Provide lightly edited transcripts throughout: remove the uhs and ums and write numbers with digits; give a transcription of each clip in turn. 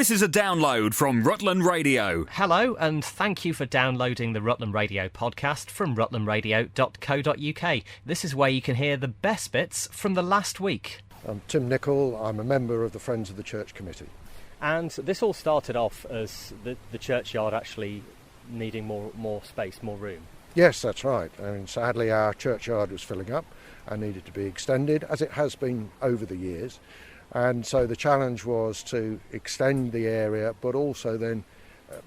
This is a download from Rutland Radio. Hello, and thank you for downloading the Rutland Radio podcast from rutlandradio.co.uk. This is where you can hear the best bits from the last week. I'm Tim Nichol. I'm a member of the Friends of the Church Committee. And this all started off as the churchyard actually needing more space, more room. Yes, that's right. I mean, sadly, our churchyard was filling up and needed to be extended, as it has been over the years. And so the challenge was to extend the area, but also then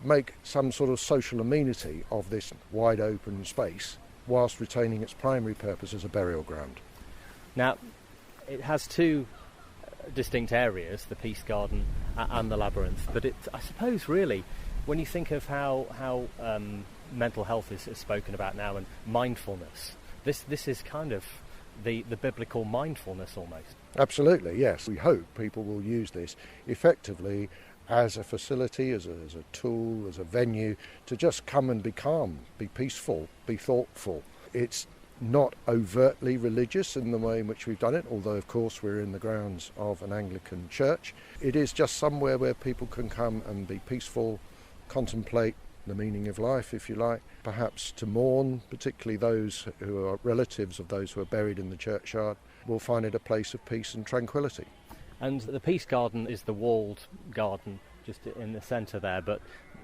make some sort of social amenity of this wide open space, whilst retaining its primary purpose as a burial ground. Now, it has two distinct areas, the Peace Garden and the Labyrinth, but I suppose really, when you think of how mental health is spoken about now and mindfulness, this is kind of the biblical mindfulness almost. Absolutely, yes. We hope people will use this effectively as a facility, as a tool, as a venue to just come and be calm, be peaceful, be thoughtful. It's not overtly religious in the way in which we've done it, although of course we're in the grounds of an Anglican church. It is just somewhere where people can come and be peaceful, contemplate the meaning of life, if you like, perhaps to mourn, particularly those who are relatives of those who are buried in the churchyard, will find it a place of peace and tranquility. And the Peace Garden is the walled garden just in the centre there, but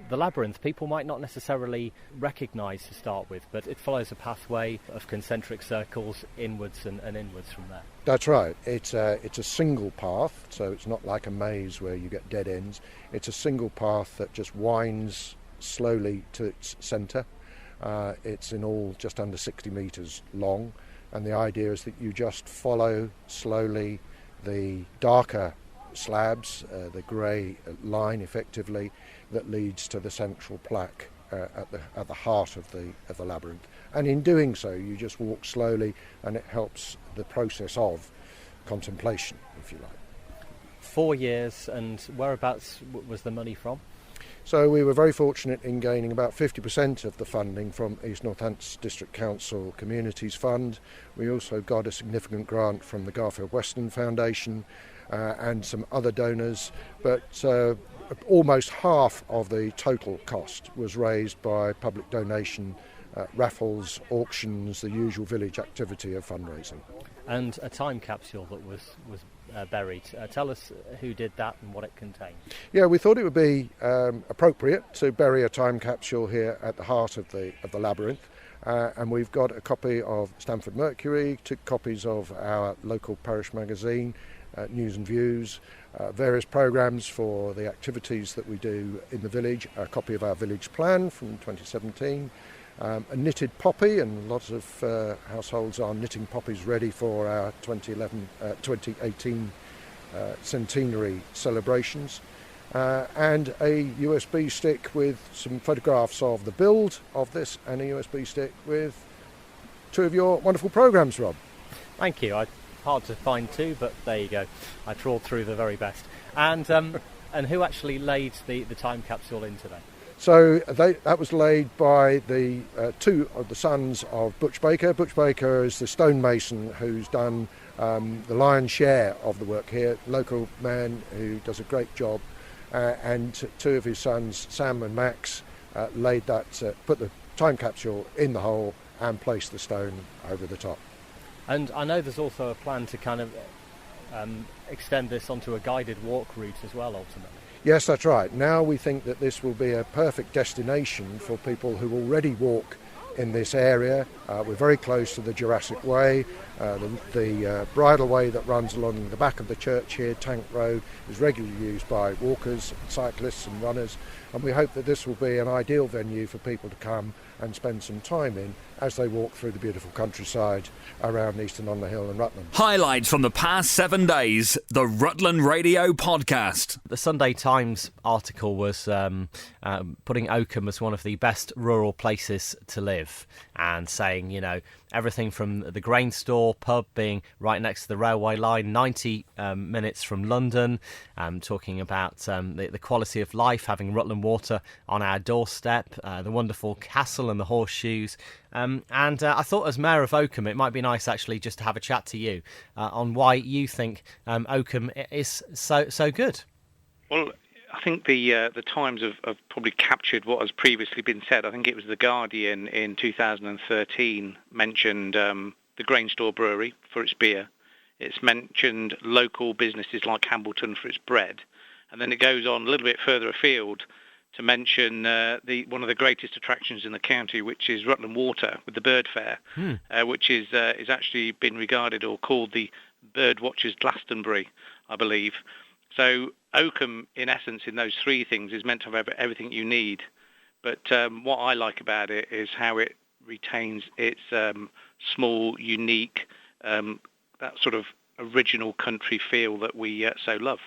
the Labyrinth people might not necessarily recognise to start with, but it follows a pathway of concentric circles inwards and inwards from there. That's right. It's a single path, so it's not like a maze where you get dead ends. It's a single path that just winds slowly to its centre. It's in all just under 60 metres long, and the idea is that you just follow slowly the darker slabs, the grey line effectively, that leads to the central plaque at the heart of the labyrinth. And in doing so, you just walk slowly, and it helps the process of contemplation, if you like. 4 years, and whereabouts was the money from? So we were very fortunate in gaining about 50% of the funding from East Northants District Council Communities Fund. We also got a significant grant from the Garfield Weston Foundation and some other donors, but almost half of the total cost was raised by public donation, raffles, auctions, the usual village activity of fundraising. And a time capsule that was buried. Tell us who did that and what it contained. Yeah, we thought it would be appropriate to bury a time capsule here at the heart of the labyrinth, and we've got a copy of Stamford Mercury, 2 copies of our local parish magazine, News and Views, various programmes for the activities that we do in the village, a copy of our village plan from 2017, a knitted poppy, and lots of households are knitting poppies ready for our 2018 centenary celebrations, and a USB stick with some photographs of the build of this, and a USB stick with 2 of your wonderful programmes, Rob. Thank you. Hard to find 2, but there you go. I trawled through the very best. And who actually laid the time capsule in today? So that was laid by the 2 of the sons of Butch Baker. Butch Baker is the stonemason who's done the lion's share of the work here, local man who does a great job, and 2 of his sons, Sam and Max, laid that, put the time capsule in the hole and placed the stone over the top. And I know there's also a plan to kind of extend this onto a guided walk route as well, ultimately. Yes, that's right. Now we think that this will be a perfect destination for people who already walk in this area. We're very close to the Jurassic Way. The bridleway that runs along the back of the church here, Tank Road, is regularly used by walkers, cyclists and runners, and we hope that this will be an ideal venue for people to come and spend some time in as they walk through the beautiful countryside around Easton-on-the-Hill and Rutland. Highlights from the past 7 days, the Rutland Radio podcast. The Sunday Times article was putting Oakham as one of the best rural places to live, and saying, you know, everything from the grain store, pub being right next to the railway line, 90 minutes from London, talking about the quality of life, having Rutland water on our doorstep, the wonderful castle and the horseshoes. And I thought, as Mayor of Oakham, it might be nice actually just to have a chat to you on why you think Oakham is so good. Well, I think the Times have probably captured what has previously been said. I think it was The Guardian in 2013 mentioned the Grain Store Brewery for its beer. It's mentioned local businesses like Hambleton for its bread. And then it goes on a little bit further afield to mention one of the greatest attractions in the county, which is Rutland Water with the Bird Fair, which is actually been regarded or called the Bird Watcher's Glastonbury, I believe. So Oakham, in essence, in those three things, is meant to have everything you need. But what I like about it is how it retains its small, unique, that sort of original country feel that we so love.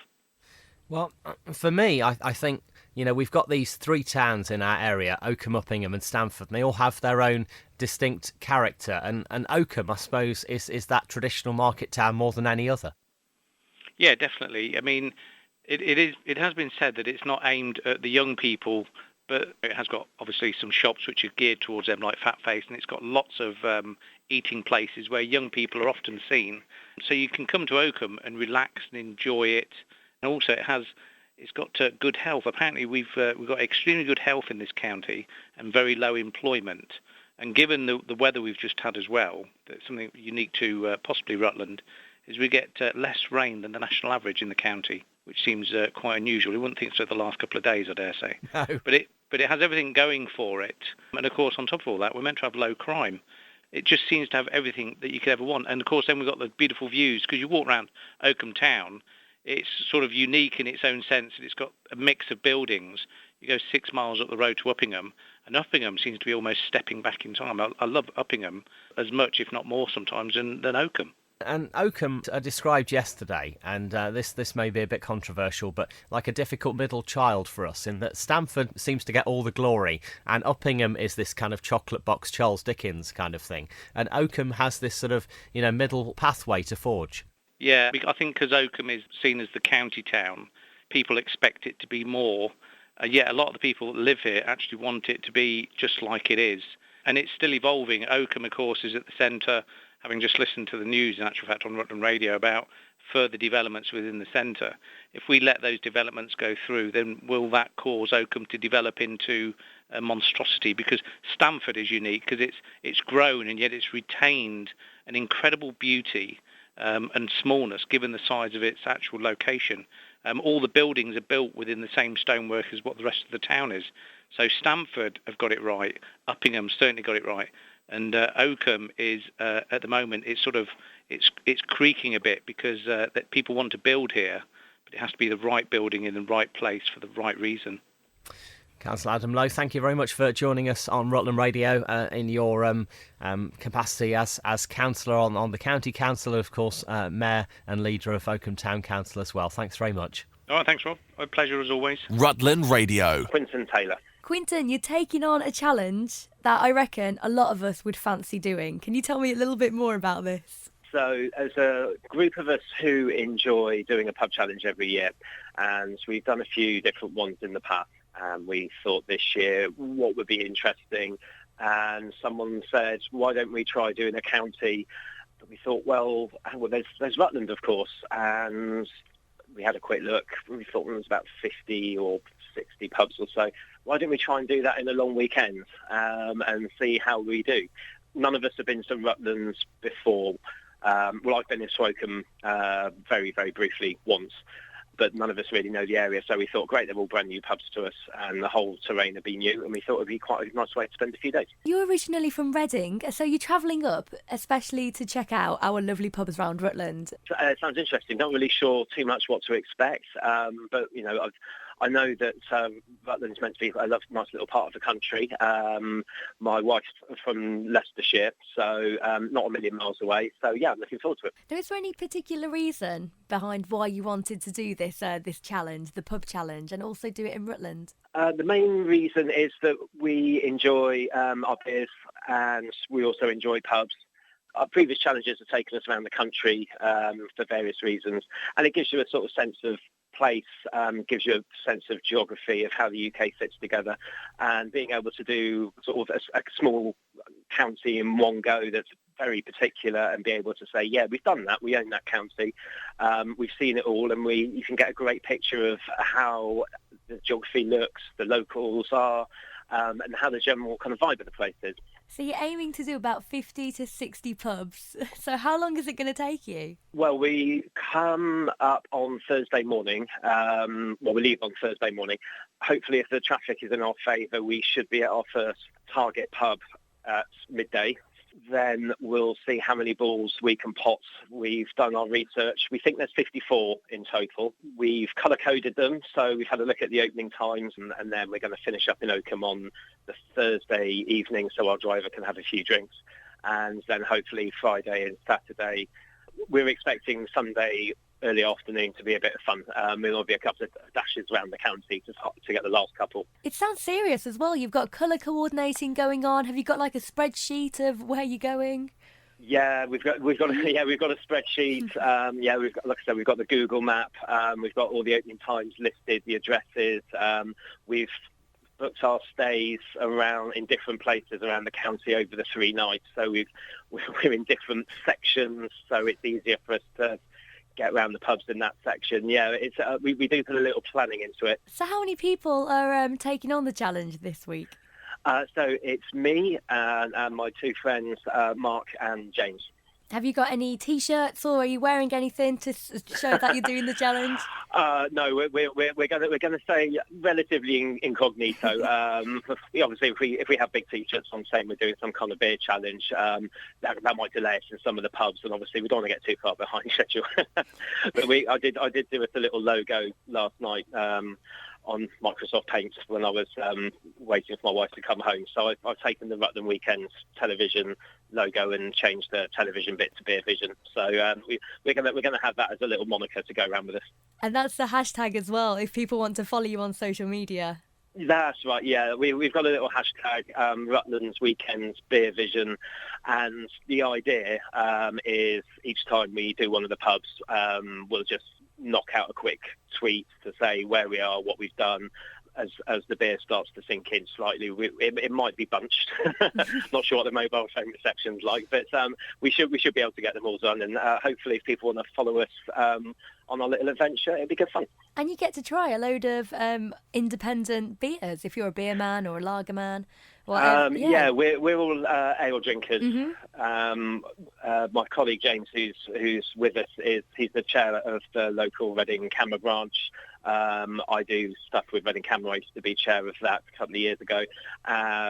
Well, for me, I think, we've got these three towns in our area, Oakham, Uppingham and Stamford, and they all have their own distinct character. And Oakham, I suppose, is that traditional market town more than any other. Yeah, definitely. I mean, it has been said that it's not aimed at the young people, but it has got, obviously, some shops which are geared towards them, like Fat Face, and it's got lots of eating places where young people are often seen. So you can come to Oakham and relax and enjoy it. And also it's got good health. Apparently we've got extremely good health in this county and very low employment. And given the weather we've just had as well, that's something unique to possibly Rutland, is we get less rain than the national average in the county, which seems quite unusual. You wouldn't think so the last couple of days, I dare say. No. But it has everything going for it. And of course, on top of all that, we're meant to have low crime. It just seems to have everything that you could ever want. And of course, then we've got the beautiful views, because you walk around Oakham town, it's sort of unique in its own sense. It's got a mix of buildings. You go 6 miles up the road to Uppingham, and Uppingham seems to be almost stepping back in time. I love Uppingham as much, if not more sometimes, than Oakham. And Oakham described yesterday, and this may be a bit controversial, but like a difficult middle child for us, in that Stamford seems to get all the glory, and Uppingham is this kind of chocolate box Charles Dickens kind of thing, and Oakham has this sort of middle pathway to forge. Yeah, I think because Oakham is seen as the county town, people expect it to be more. Yet a lot of the people that live here actually want it to be just like it is. And it's still evolving. Oakham, of course, is at the centre, having just listened to the news, in actual fact, on Rutland Radio about further developments within the centre. If we let those developments go through, then will that cause Oakham to develop into a monstrosity? Because Stamford is unique because it's grown and yet it's retained an incredible beauty and smallness, given the size of its actual location. All the buildings are built within the same stonework as what the rest of the town is. So Stamford have got it right. Uppingham certainly got it right. And Oakham is, at the moment, it's creaking a bit because that people want to build here, but it has to be the right building in the right place for the right reason. Councillor Adam Lowe, thank you very much for joining us on Rutland Radio in your capacity as councillor on the county council, of course, mayor and leader of Oakham Town Council as well. Thanks very much. All right, thanks, Rob. A pleasure as always. Rutland Radio. Quinton Taylor. Quinton, you're taking on a challenge that I reckon a lot of us would fancy doing. Can you tell me a little bit more about this? So as a group of us who enjoy doing a pub challenge every year, and we've done a few different ones in the past, we thought this year what would be interesting, and someone said, why don't we try doing a county? But we thought, well there's Rutland, of course, and we had a quick look. We thought there was about 50 or 60 pubs or so. Why don't we try and do that in a long weekend and see how we do? None of us have been to Rutland before. Well, I've been in Oakham very, very briefly once, but none of us really know the area. So we thought, great, they're all brand new pubs to us and the whole terrain would be new, and we thought it would be quite a nice way to spend a few days. You're originally from Reading, so you're travelling up, especially to check out our lovely pubs around Rutland. It sounds interesting. Not really sure too much what to expect, but, I know that Rutland's meant to be a nice little part of the country. My wife's from Leicestershire, so not a million miles away. So, yeah, I'm looking forward to it. Now, is there any particular reason behind why you wanted to do this challenge, the pub challenge, and also do it in Rutland? The main reason is that we enjoy our beers and we also enjoy pubs. Our previous challenges have taken us around the country for various reasons, and it gives you a sort of sense of place, gives you a sense of geography of how the UK fits together, and being able to do sort of a small county in one go that's very particular and be able to say, yeah, we've done that, we own that county, we've seen it all, and you can get a great picture of how the geography looks, the locals are, and how the general kind of vibe of the place is. So you're aiming to do about 50 to 60 pubs. So how long is it going to take you? Well, we come up on Thursday morning. We leave on Thursday morning. Hopefully, if the traffic is in our favour, we should be at our first target pub at midday. Then we'll see how many balls we can pot. We've done our research. We think there's 54 in total. We've colour-coded them, so we've had a look at the opening times, and then we're going to finish up in Oakham on the Thursday evening so our driver can have a few drinks. And then hopefully Friday and Saturday. We're expecting Sunday early afternoon to be a bit of fun. There'll be a couple of dashes around the county to get the last couple. It sounds serious as well. You've got colour coordinating going on. Have you got like a spreadsheet of where you're going? Yeah, we've got a spreadsheet. Like I said, we've got the Google map. We've got all the opening times listed, the addresses. We've booked our stays around in different places around the county over the 3 nights. So we're in different sections, so it's easier for us to get around the pubs in that section. Yeah, it's we do put a little planning into it. So how many people are taking on the challenge this week? So it's me and my 2 friends, Mark and James. Have you got any T-shirts or are you wearing anything to show that you're doing the challenge? No, we're gonna stay relatively incognito. Obviously, if we have big T-shirts on saying we're doing some kind of beer challenge, that might delay us in some of the pubs, and obviously we don't want to get too far behind schedule. But I did do us a little logo last night on Microsoft Paint when I was waiting for my wife to come home. So I've taken the Rutland Weekends television logo and changed the television bit to Beer Vision. So we're gonna have that as a little moniker to go around with us. And that's the hashtag as well, if people want to follow you on social media. That's right, yeah. We've got a little hashtag, Rutland's Weekends Beer Vision, and the idea is each time we do one of the pubs, we'll just knock out a quick tweet to say where we are, what we've done. As the beer starts to sink in slightly, it might be bunched. Not sure what the mobile phone reception's like, but we should be able to get them all done. And hopefully, if people want to follow us on our little adventure, it'd be good fun. And you get to try a load of independent beers if you're a beer man or a lager man. Yeah, we're all ale drinkers. Mm-hmm. My colleague James, who's with us, he's the chair of the local Reading Camera branch. I do stuff with Reading Camera. I used to be chair of that a couple of years ago.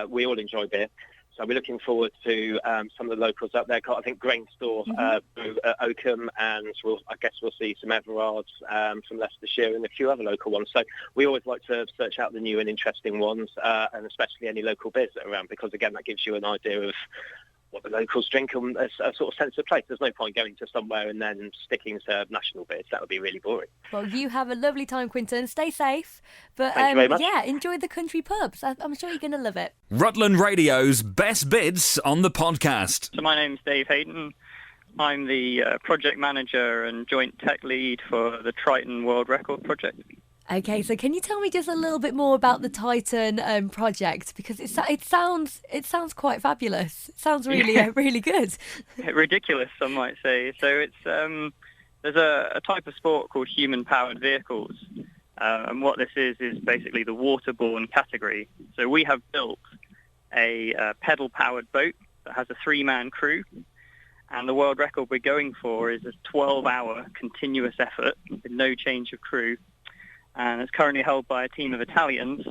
We all enjoy beer. So we're looking forward to some of the locals up there. I think Grain Store, Oakham, and I guess we'll see some Everards from Leicestershire and a few other local ones. So we always like to search out the new and interesting ones, and especially any local beers that are around, because, again, that gives you an idea of what the locals drink and a sort of sense of place. There's no point going to somewhere and then sticking to national beers. That would be really boring. Well, you have a lovely time, Quinton. Stay safe. But Thank you very much. Yeah, enjoy the country pubs. I'm sure you're going to love it. Rutland Radio's best bits on the podcast. So my name's Dave Hayden. I'm the project manager and joint tech lead for the Triton World Record project. Okay, so can you tell me just a little bit more about the Titan project, because it sounds quite fabulous. It sounds really really good. Ridiculous, some might say. So it's there's a type of sport called human-powered vehicles, and what this is basically the waterborne category. So we have built a pedal-powered boat that has a 3-man crew, and the world record we're going for is a 12-hour continuous effort with no change of crew. And it's currently held by a team of Italians,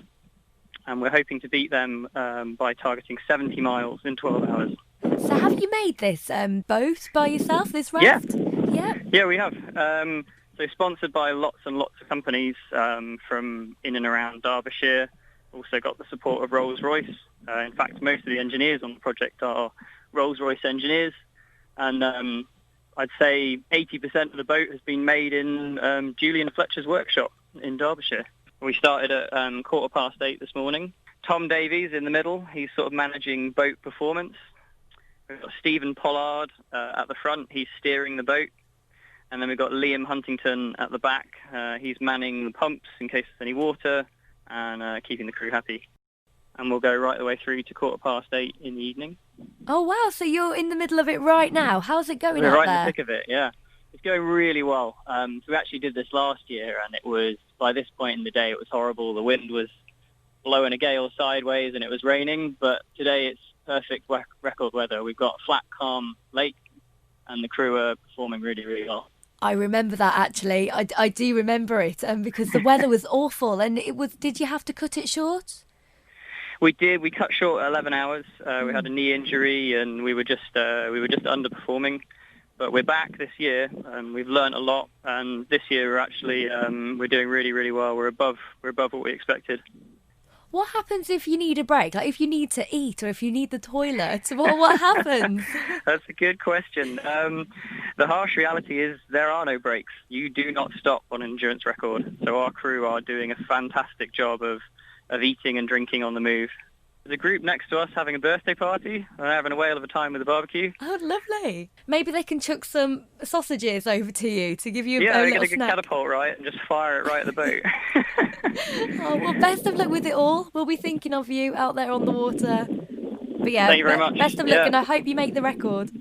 and we're hoping to beat them by targeting 70 miles in 12 hours. So have you made this boat by yourself, this raft? Yeah, we have. So sponsored by lots and lots of companies from in and around Derbyshire. Also got the support of Rolls-Royce. In fact, most of the engineers on the project are Rolls-Royce engineers. And I'd say 80% of the boat has been made in Julian Fletcher's workshop in Derbyshire. We started at 8:15 this morning. Tom Davies in the middle, he's sort of managing boat performance. We've got Stephen Pollard at the front, he's steering the boat. And then we've got Liam Huntington at the back, he's manning the pumps in case there's any water and keeping the crew happy. And we'll go right the way through to 8:15 in the evening. Oh wow, so you're in the middle of it right now. How's it going We're out right there? in the thick of it, yeah. It's going really well. So we actually did this last year, and it was, by this point in the day, it was horrible. The wind was blowing a gale sideways, and it was raining. But today it's perfect record weather. We've got a flat, calm lake, and the crew are performing really, really well. I remember that actually. I do remember it, because the weather was awful, and it was. Did you have to cut it short? We did. We cut short at 11 hours. We had a knee injury, and we were just underperforming. But we're back this year. We've learned a lot, and this year we're actually we're doing really, really well. We're above what we expected. What happens if you need a break? Like if you need to eat or if you need the toilet? What happens? That's a good question. The harsh reality is there are no breaks. You do not stop on an endurance record. So our crew are doing a fantastic job of eating and drinking on the move. There's a group next to us having a birthday party and having a whale of a time with a barbecue. Oh, lovely. Maybe they can chuck some sausages over to you to give you a they're little going to snack. catapult, right, and just fire it right at the boat. Oh, well, best of luck with it all. We'll be thinking of you out there on the water. But yeah, Thank you very much. Best of luck, and I hope you make the record.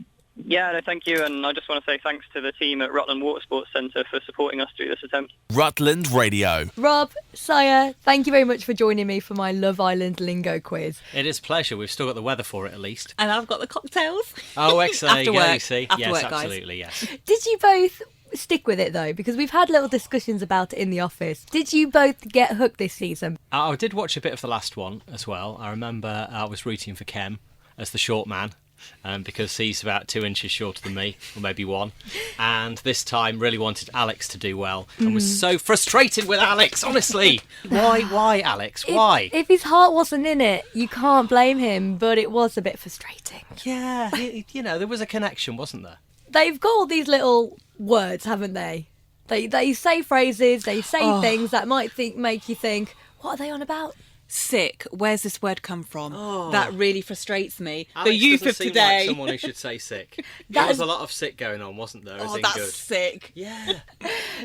Yeah, no, thank you, and I just want to say thanks to the team at Rutland Water Sports Centre for supporting us through this attempt. Rutland Radio. Rob, Sire, thank you very much for joining me for my Love Island lingo quiz. It is a pleasure. We've still got the weather for it, at least. And I've got the cocktails. Oh, excellent. After There you go, work. you see. After Yes, work, guys. absolutely, yes. Did you both stick with it, though? Because we've had little discussions about it in the office. Did you both get hooked this season? I did watch a bit of the last one as well. I remember I was rooting for Kem as the short man. Because he's about 2 inches shorter than me, or maybe 1. And this time really wanted Alex to do well and was so frustrated with Alex, honestly. Why, Alex? Why? If his heart wasn't in it, you can't blame him, but it was a bit frustrating. Yeah, there was a connection, wasn't there? They've got all these little words, haven't they? They say phrases, they say things that might make you think, what are they on about? Sick. Where's this word come from? That really frustrates me. Alex the youth doesn't of seem today. like someone who should say sick. There was a lot of sick going on, wasn't there? As in that's good. sick. Yeah.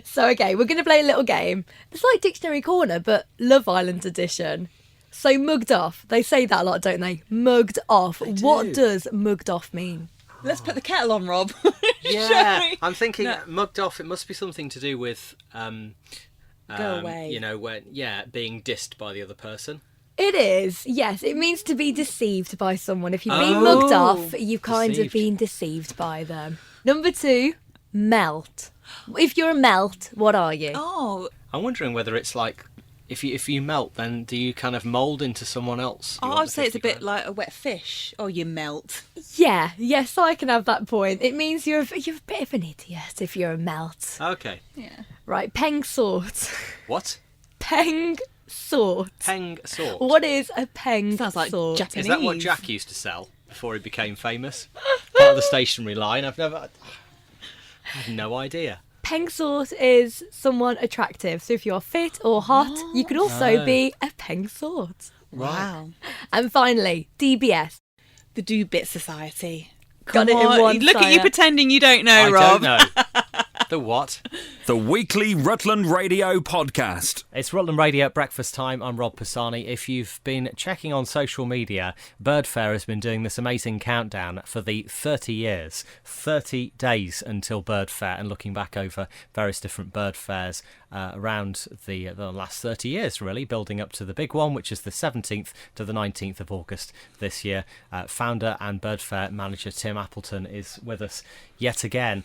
So, okay, we're going to play a little game. It's like Dictionary Corner, but Love Island edition. So, mugged off. They say that a lot, don't they? Mugged off. What does mugged off mean? Let's put the kettle on, Rob. Yeah. Shall we? I'm thinking mugged off, it must be something to do with... Go away. Being dissed by the other person. It is, yes. It means to be deceived by someone. If you've been mugged off, you've kind of Deceived. been deceived by them. Number 2, melt. If you're a melt, what are you? Oh, I'm wondering whether it's like, if you melt, then do you kind of mould into someone else? You I want would the say it's a 50 bit grand? like a wet fish. Oh, you melt. Yeah, yes, I can have that point. It means you're a bit of an idiot if you're a melt. Okay. Yeah. Right, peng sort. What? Peng sort. Peng sort. What is a peng Sounds like sort? Japanese. Is that what Jack used to sell before he became famous? Part of the stationery line. I have no idea. Peng sort is someone attractive. So if you're fit or hot, you could also be a peng sort. Wow. And finally, DBS. The Do Bit Society. Got Come it in on, one, Look at you Sire. pretending you don't know, I Rob. don't know. The what? The weekly Rutland Radio podcast. It's Rutland Radio at breakfast time. I'm Rob Pisani. If you've been checking on social media, Bird Fair has been doing this amazing countdown for the 30 years, 30 days until Bird Fair, and looking back over various different bird fairs around the last 30 years, really, building up to the big one, which is the 17th to the 19th of August this year. Founder and Bird Fair manager Tim Appleton is with us yet again.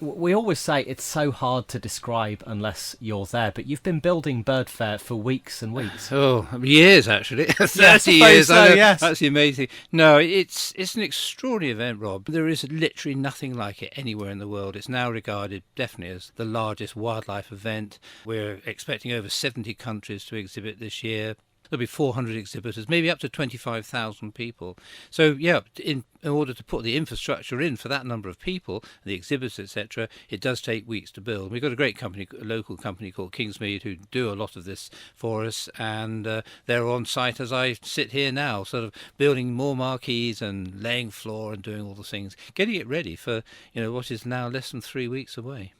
We always say it's so hard to describe unless you're there, but you've been building Bird Fair for weeks and weeks. Oh, years actually. 30 I suppose years. so, I know. yes. That's amazing. No, it's an extraordinary event, Rob. There is literally nothing like it anywhere in the world. It's now regarded definitely as the largest wildlife event. We're expecting over 70 countries to exhibit this year. There'll be 400 exhibitors, maybe up to 25,000 people. So, yeah, in order to put the infrastructure in for that number of people, the exhibitors, etc., it does take weeks to build. We've got a great company, a local company called Kingsmead, who do a lot of this for us, and they're on site as I sit here now, sort of building more marquees and laying floor and doing all the things, getting it ready for what is now less than 3 weeks away.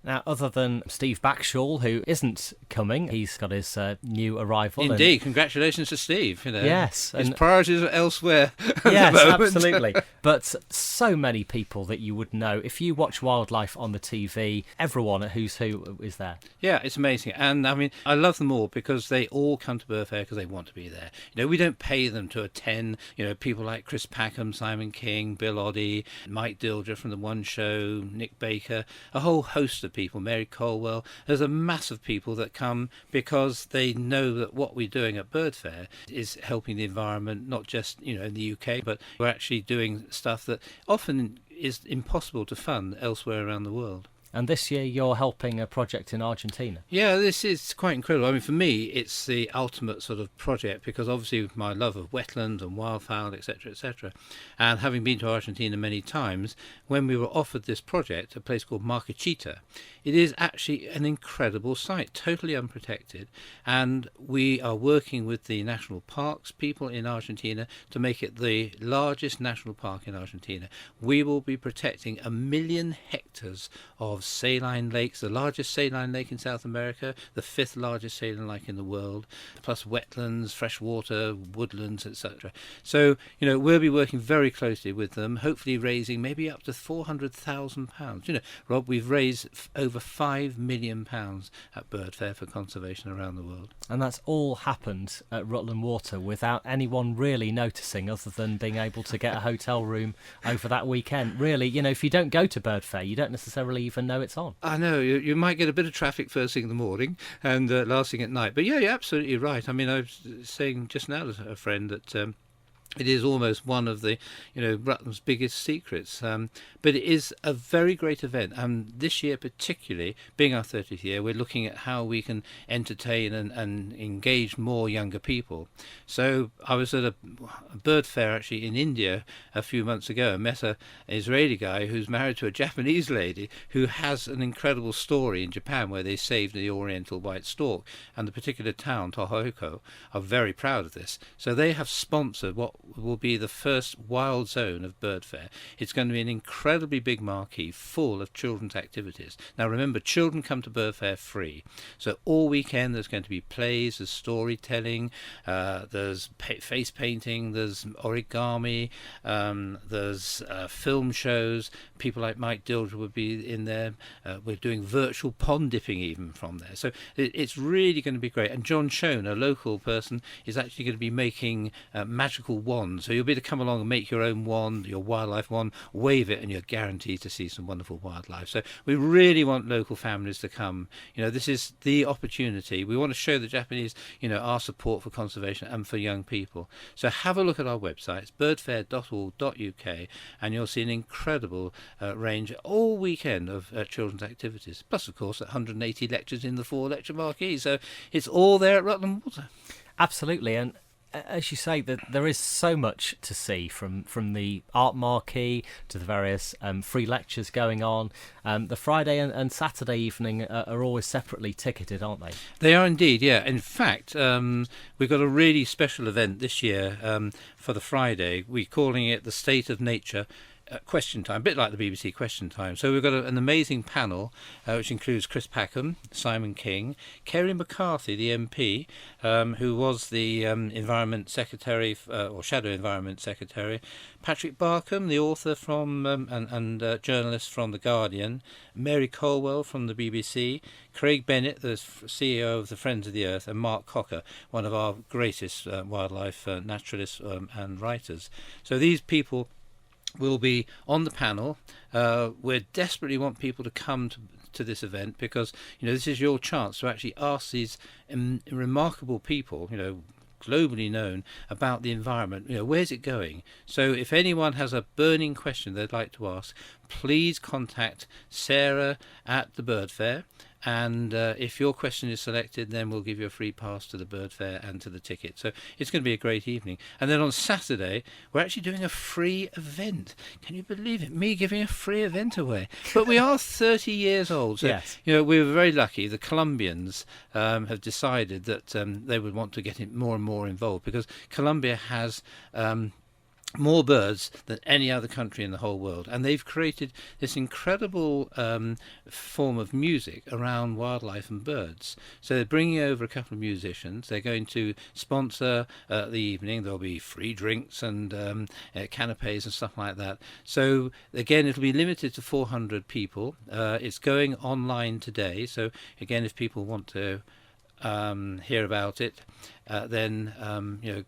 Now, other than Steve Backshall, who isn't coming, he's got his new arrival. Indeed, congratulations to Steve. Yes. His priorities are elsewhere. Yes, absolutely. But so many people that you would know. If you watch wildlife on the TV, everyone at Who's Who is there. Yeah, it's amazing. And I mean, I love them all because they all come to Bird Fair because they want to be there. We don't pay them to attend. People like Chris Packham, Simon King, Bill Oddie, Mike Dilger from The One Show, Nick Baker, a whole host of people, Mary Colwell. There's a mass of people that come because they know that what we're doing at Bird Fair is helping the environment, not just in the UK, but we're actually doing stuff that often is impossible to fund elsewhere around the world. And this year you're helping a project in Argentina. Yeah, this is quite incredible. I mean, for me, it's the ultimate sort of project because obviously my love of wetlands and wildfowl, etc., and having been to Argentina many times, when we were offered this project, a place called Marcachita, it is actually an incredible site, totally unprotected, and we are working with the national parks people in Argentina to make it the largest national park in Argentina. We will be protecting 1 million hectares of saline lakes, the largest saline lake in South America, the 5th largest saline lake in the world, plus wetlands, freshwater, woodlands, etc. So, we'll be working very closely with them, hopefully raising maybe up to £400,000. Rob, we've raised over £5 million at Bird Fair for conservation around the world. And that's all happened at Rutland Water without anyone really noticing, other than being able to get a hotel room over that weekend. Really, if you don't go to Bird Fair, you don't necessarily even know it's on. I know, you might get a bit of traffic first thing in the morning and last thing at night. But yeah, you're absolutely right. I mean, I was saying just now to a friend that it is almost one of the, Rutland's biggest secrets. But it is a very great event. And this year particularly, being our 30th year, we're looking at how we can entertain and engage more younger people. So I was at a bird fair actually in India a few months ago and met an Israeli guy who's married to a Japanese lady who has an incredible story in Japan where they saved the oriental white stork. And the particular town, Tohoku, are very proud of this. So they have sponsored what will be the first wild zone of Bird Fair. It's going to be an incredibly big marquee full of children's activities. Now remember, children come to Bird Fair free. So all weekend there's going to be plays, there's storytelling, there's face painting, there's origami, there's film shows. People like Mike Dilger will be in there. We're doing virtual pond dipping even from there. So it's really going to be great. And John Schoen, a local person, is actually going to be making magical wands. So you'll be able to come along and make your own wand, your wildlife wand, wave it, and you're guaranteed to see some wonderful wildlife. So we really want local families to come. This is the opportunity. We want to show the Japanese, our support for conservation and for young people. So have a look at our website. It's birdfair.org.uk, and you'll see an incredible range all weekend of children's activities. Plus, of course, 180 lectures in the 4 lecture marquee. So it's all there at Rutland Water. Absolutely, and as you say, that there is so much to see from the art marquee to the various free lectures going on. The Friday and Saturday evening are always separately ticketed, aren't they? They are indeed, yeah. In fact, we've got a really special event this year for the Friday. We're calling it the State of Nature Question Time, a bit like the BBC Question Time. So we've got an amazing panel which includes Chris Packham, Simon King, Kerry McCarthy, the MP, who was the Environment Secretary or Shadow Environment Secretary, Patrick Barkham, the author from and journalist from The Guardian, Mary Colwell from the BBC, Craig Bennett, the CEO of the Friends of the Earth, and Mark Cocker, one of our greatest wildlife naturalists and writers. So these people will be on the panel. We desperately want people to come to this event because this is your chance to actually ask these remarkable people, globally known, about the environment. Where's it going? So if anyone has a burning question they'd like to ask, please contact Sarah at the Bird Fair. And if your question is selected, then we'll give you a free pass to the Bird Fair and to the ticket. So it's going to be a great evening. And then on Saturday, we're actually doing a free event. Can you believe it? Me giving a free event away. But we are 30 years old. So, yes. We were very lucky. The Colombians have decided that they would want to get more and more involved because Colombia has more birds than any other country in the whole world, and they've created this incredible form of music around wildlife and birds. So they're bringing over a couple of musicians. They're going to sponsor the evening. There'll be free drinks and canapes and stuff like that. So again, it'll be limited to 400 people. It's going online today, so again, if people want to hear about it, then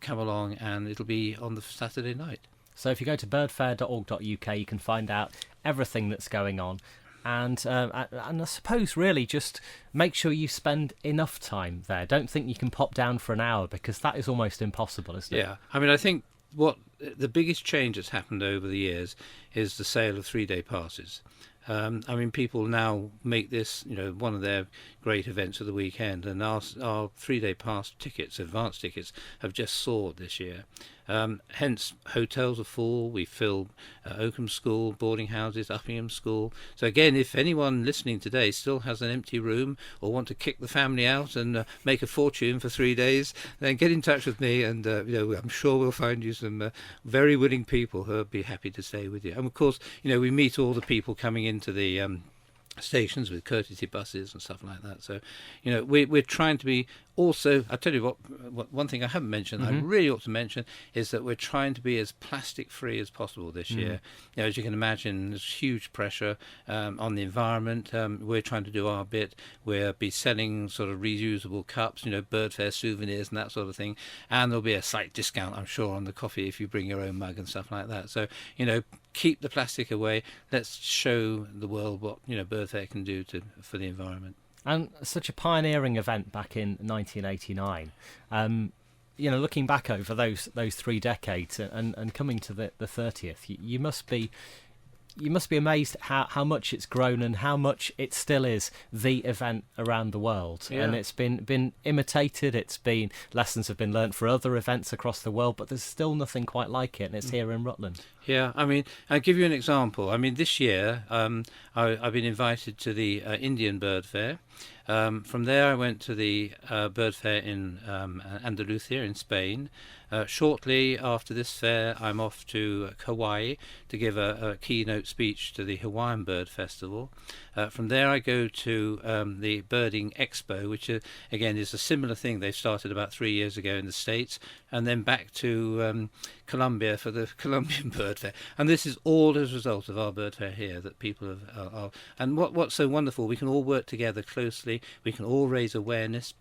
come along, and it'll be on the Saturday night. So if you go to birdfair.org.uk, you can find out everything that's going on, and I suppose really just make sure you spend enough time there. Don't think you can pop down for an hour, because that is almost impossible, isn't it? Yeah, I mean, I think what the biggest change that's happened over the years is the sale of 3-day passes. I mean, people now make this, one of their great events of the weekend, and our 3-day pass tickets, advance tickets, have just soared this year. Hence, hotels are full. We fill Oakham School, boarding houses, Uppingham School. So again, if anyone listening today still has an empty room or want to kick the family out and make a fortune for 3 days, then get in touch with me, and I'm sure we'll find you some very willing people who will be happy to stay with you. And of course, we meet all the people coming into the stations with courtesy buses and stuff like that. So, we're trying to be also. I tell you what, one thing I haven't mentioned, I really ought to mention, is that we're trying to be as plastic free as possible this year. As you can imagine, there's huge pressure on the environment. We're trying to do our bit. We'll be selling sort of reusable cups, bird fair souvenirs and that sort of thing. And there'll be a slight discount, I'm sure, on the coffee if you bring your own mug and stuff like that. So, keep the plastic away. Let's show the world what bird fair can do for the environment. And such a pioneering event back in 1989. Looking back over those 3 decades and coming to the 30th, you must be amazed how much it's grown and how much it still is the event around the world. Yeah. And it's been imitated. Lessons have been learnt for other events across the world, but there's still nothing quite like it, and it's here in Rutland. Yeah, I mean, I'll give you an example. I mean, this year I've been invited to the Indian Bird Fair. From there I went to the Bird Fair in Andalusia in Spain. Shortly after this fair, I'm off to Hawaii to give a keynote speech to the Hawaiian Bird Festival. From there I go to the Birding Expo, which again is a similar thing. They started about 3 years ago in the States, and then back to Colombia for the Colombian Bird Fair. And this is all as a result of our bird fair here, that people are and what's so wonderful, we can all work together closely, we can all raise awareness.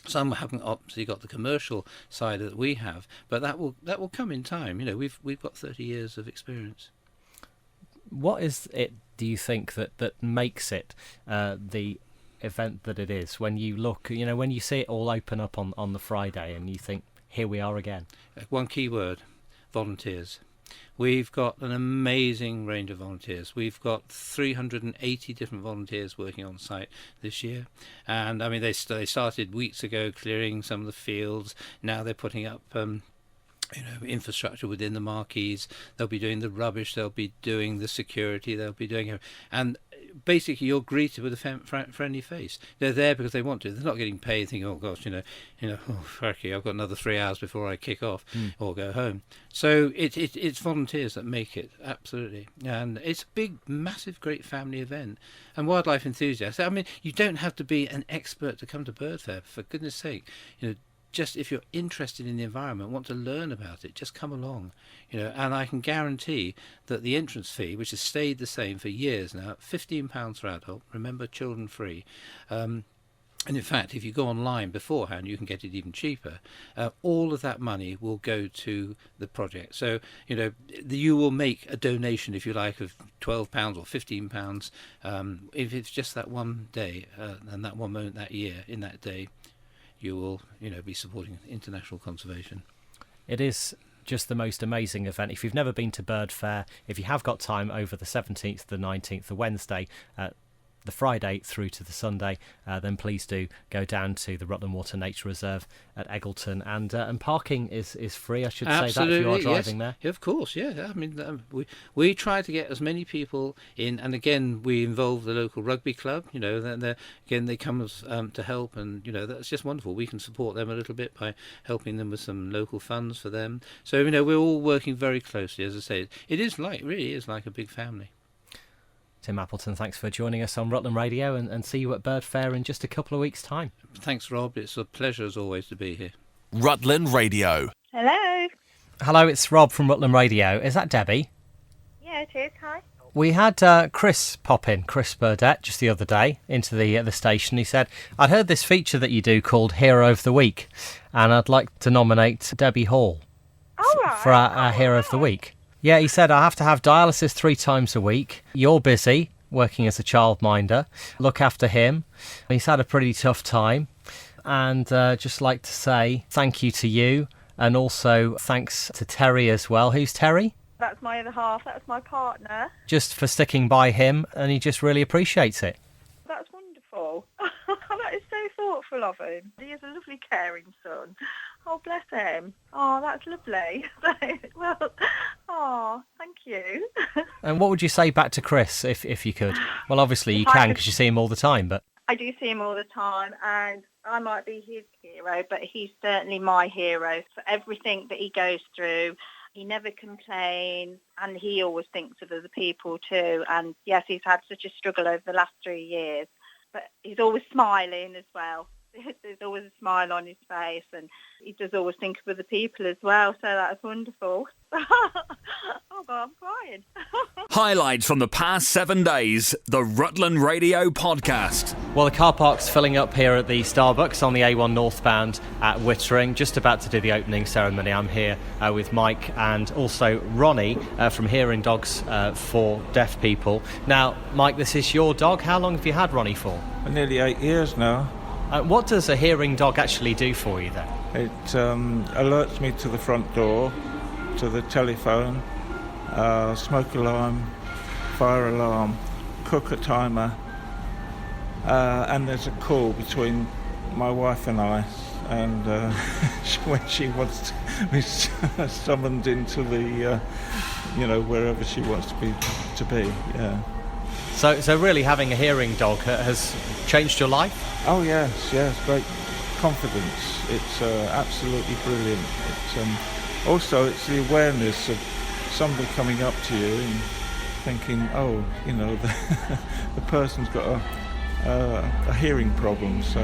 Some haven't obviously got the commercial side that we have, but that will come in time. We've got 30 years of experience. What is it, do you think, that makes it the event that it is? When you look, when you see it all open up on the Friday, and you think, here we are again. One key word: volunteers. We've got an amazing range of volunteers. We've got 380 different volunteers working on site this year. And I mean, they started weeks ago clearing some of the fields. Now they're putting up infrastructure within the marquees. They'll be doing the rubbish. They'll be doing the security. They'll be doing everything. And basically, you're greeted with a friendly face. They're there because they want to. They're not getting paid thinking, oh gosh, oh, fracky, I've got another 3 hours before I kick off or go home. So it's volunteers that make it, absolutely. And it's a big, massive, great family event. And wildlife enthusiasts, I mean, you don't have to be an expert to come to Bird Fair, for goodness sake. Just if you're interested in the environment, want to learn about it, just come along. And I can guarantee that the entrance fee, which has stayed the same for years now, £15 for adult, remember, children free. And in fact, if you go online beforehand, you can get it even cheaper. All of that money will go to the project. So, you will make a donation, if you like, of £12 or £15 if it's just that one day and that one moment that year, in that day. You will, be supporting international conservation. It is just the most amazing event. If you've never been to Bird Fair, if you have got time over the 17th, the 19th, the Wednesday, the Friday through to the Sunday, then please do go down to the Rutland Water Nature Reserve at Eggleton, and parking is free. I should say that if you are driving there. Of course, yeah. I mean, we try to get as many people in, and again, we involve the local rugby club. You know, again they come to help, and you know that's just wonderful. We can support them a little bit by helping them with some local funds for them. So you know, we're all working very closely. As I say, it really is like a big family. Tim Appleton, thanks for joining us on Rutland Radio, and see you at Bird Fair in just a couple of weeks' time. Thanks, Rob. It's a pleasure as always to be here. Rutland Radio. Hello. Hello, it's Rob from Rutland Radio. Is that Debbie? Yeah, it is. Hi. We had Chris pop in, Chris Burdett, just the other day into the station. He said, I'd heard this feature that you do called Hero of the Week, and I'd like to nominate Debbie Hall for our Hero of the Week. Yeah, he said, I have to have dialysis 3 times a week. You're busy working as a childminder. Look after him. He's had a pretty tough time. And just like to say thank you to you. And also thanks to Terry as well. Who's Terry? That's my other half. That's my partner. Just for sticking by him. And he just really appreciates it. That's wonderful. That is so thoughtful of him. He is a lovely, caring son. Oh, bless him. Oh, that's lovely. Well, oh, thank you. And what would you say back to Chris if you could? Well, obviously you can because you see him all the time, but... I do see him all the time, and I might be his hero, but he's certainly my hero for everything that he goes through. He never complains, and he always thinks of other people too. And yes, he's had such a struggle over the last 3 years, but he's always smiling as well. There's always a smile on his face, and he does always think of other people as well, so that's wonderful. Oh, God, I'm crying. Highlights from the past 7 days, the Rutland Radio podcast. Well, the car park's filling up here at the Starbucks on the A1 northbound at Wittering, just about to do the opening ceremony. I'm here with Mike and also Ronnie from Hearing Dogs for Deaf People. Now, Mike, this is your dog. How long have you had Ronnie for? Nearly 8 years now. What does a hearing dog actually do for you then? It alerts me to the front door, to the telephone, smoke alarm, fire alarm, cooker timer, and there's a call between my wife and I, and when she wants to be summoned into the, wherever she wants to be, yeah. So really having a hearing dog has changed your life? Oh yes, great confidence. It's absolutely brilliant. It's also it's the awareness of somebody coming up to you and thinking, the person's got a hearing problem, so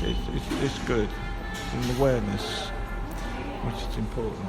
it's good. It's an awareness, which is important.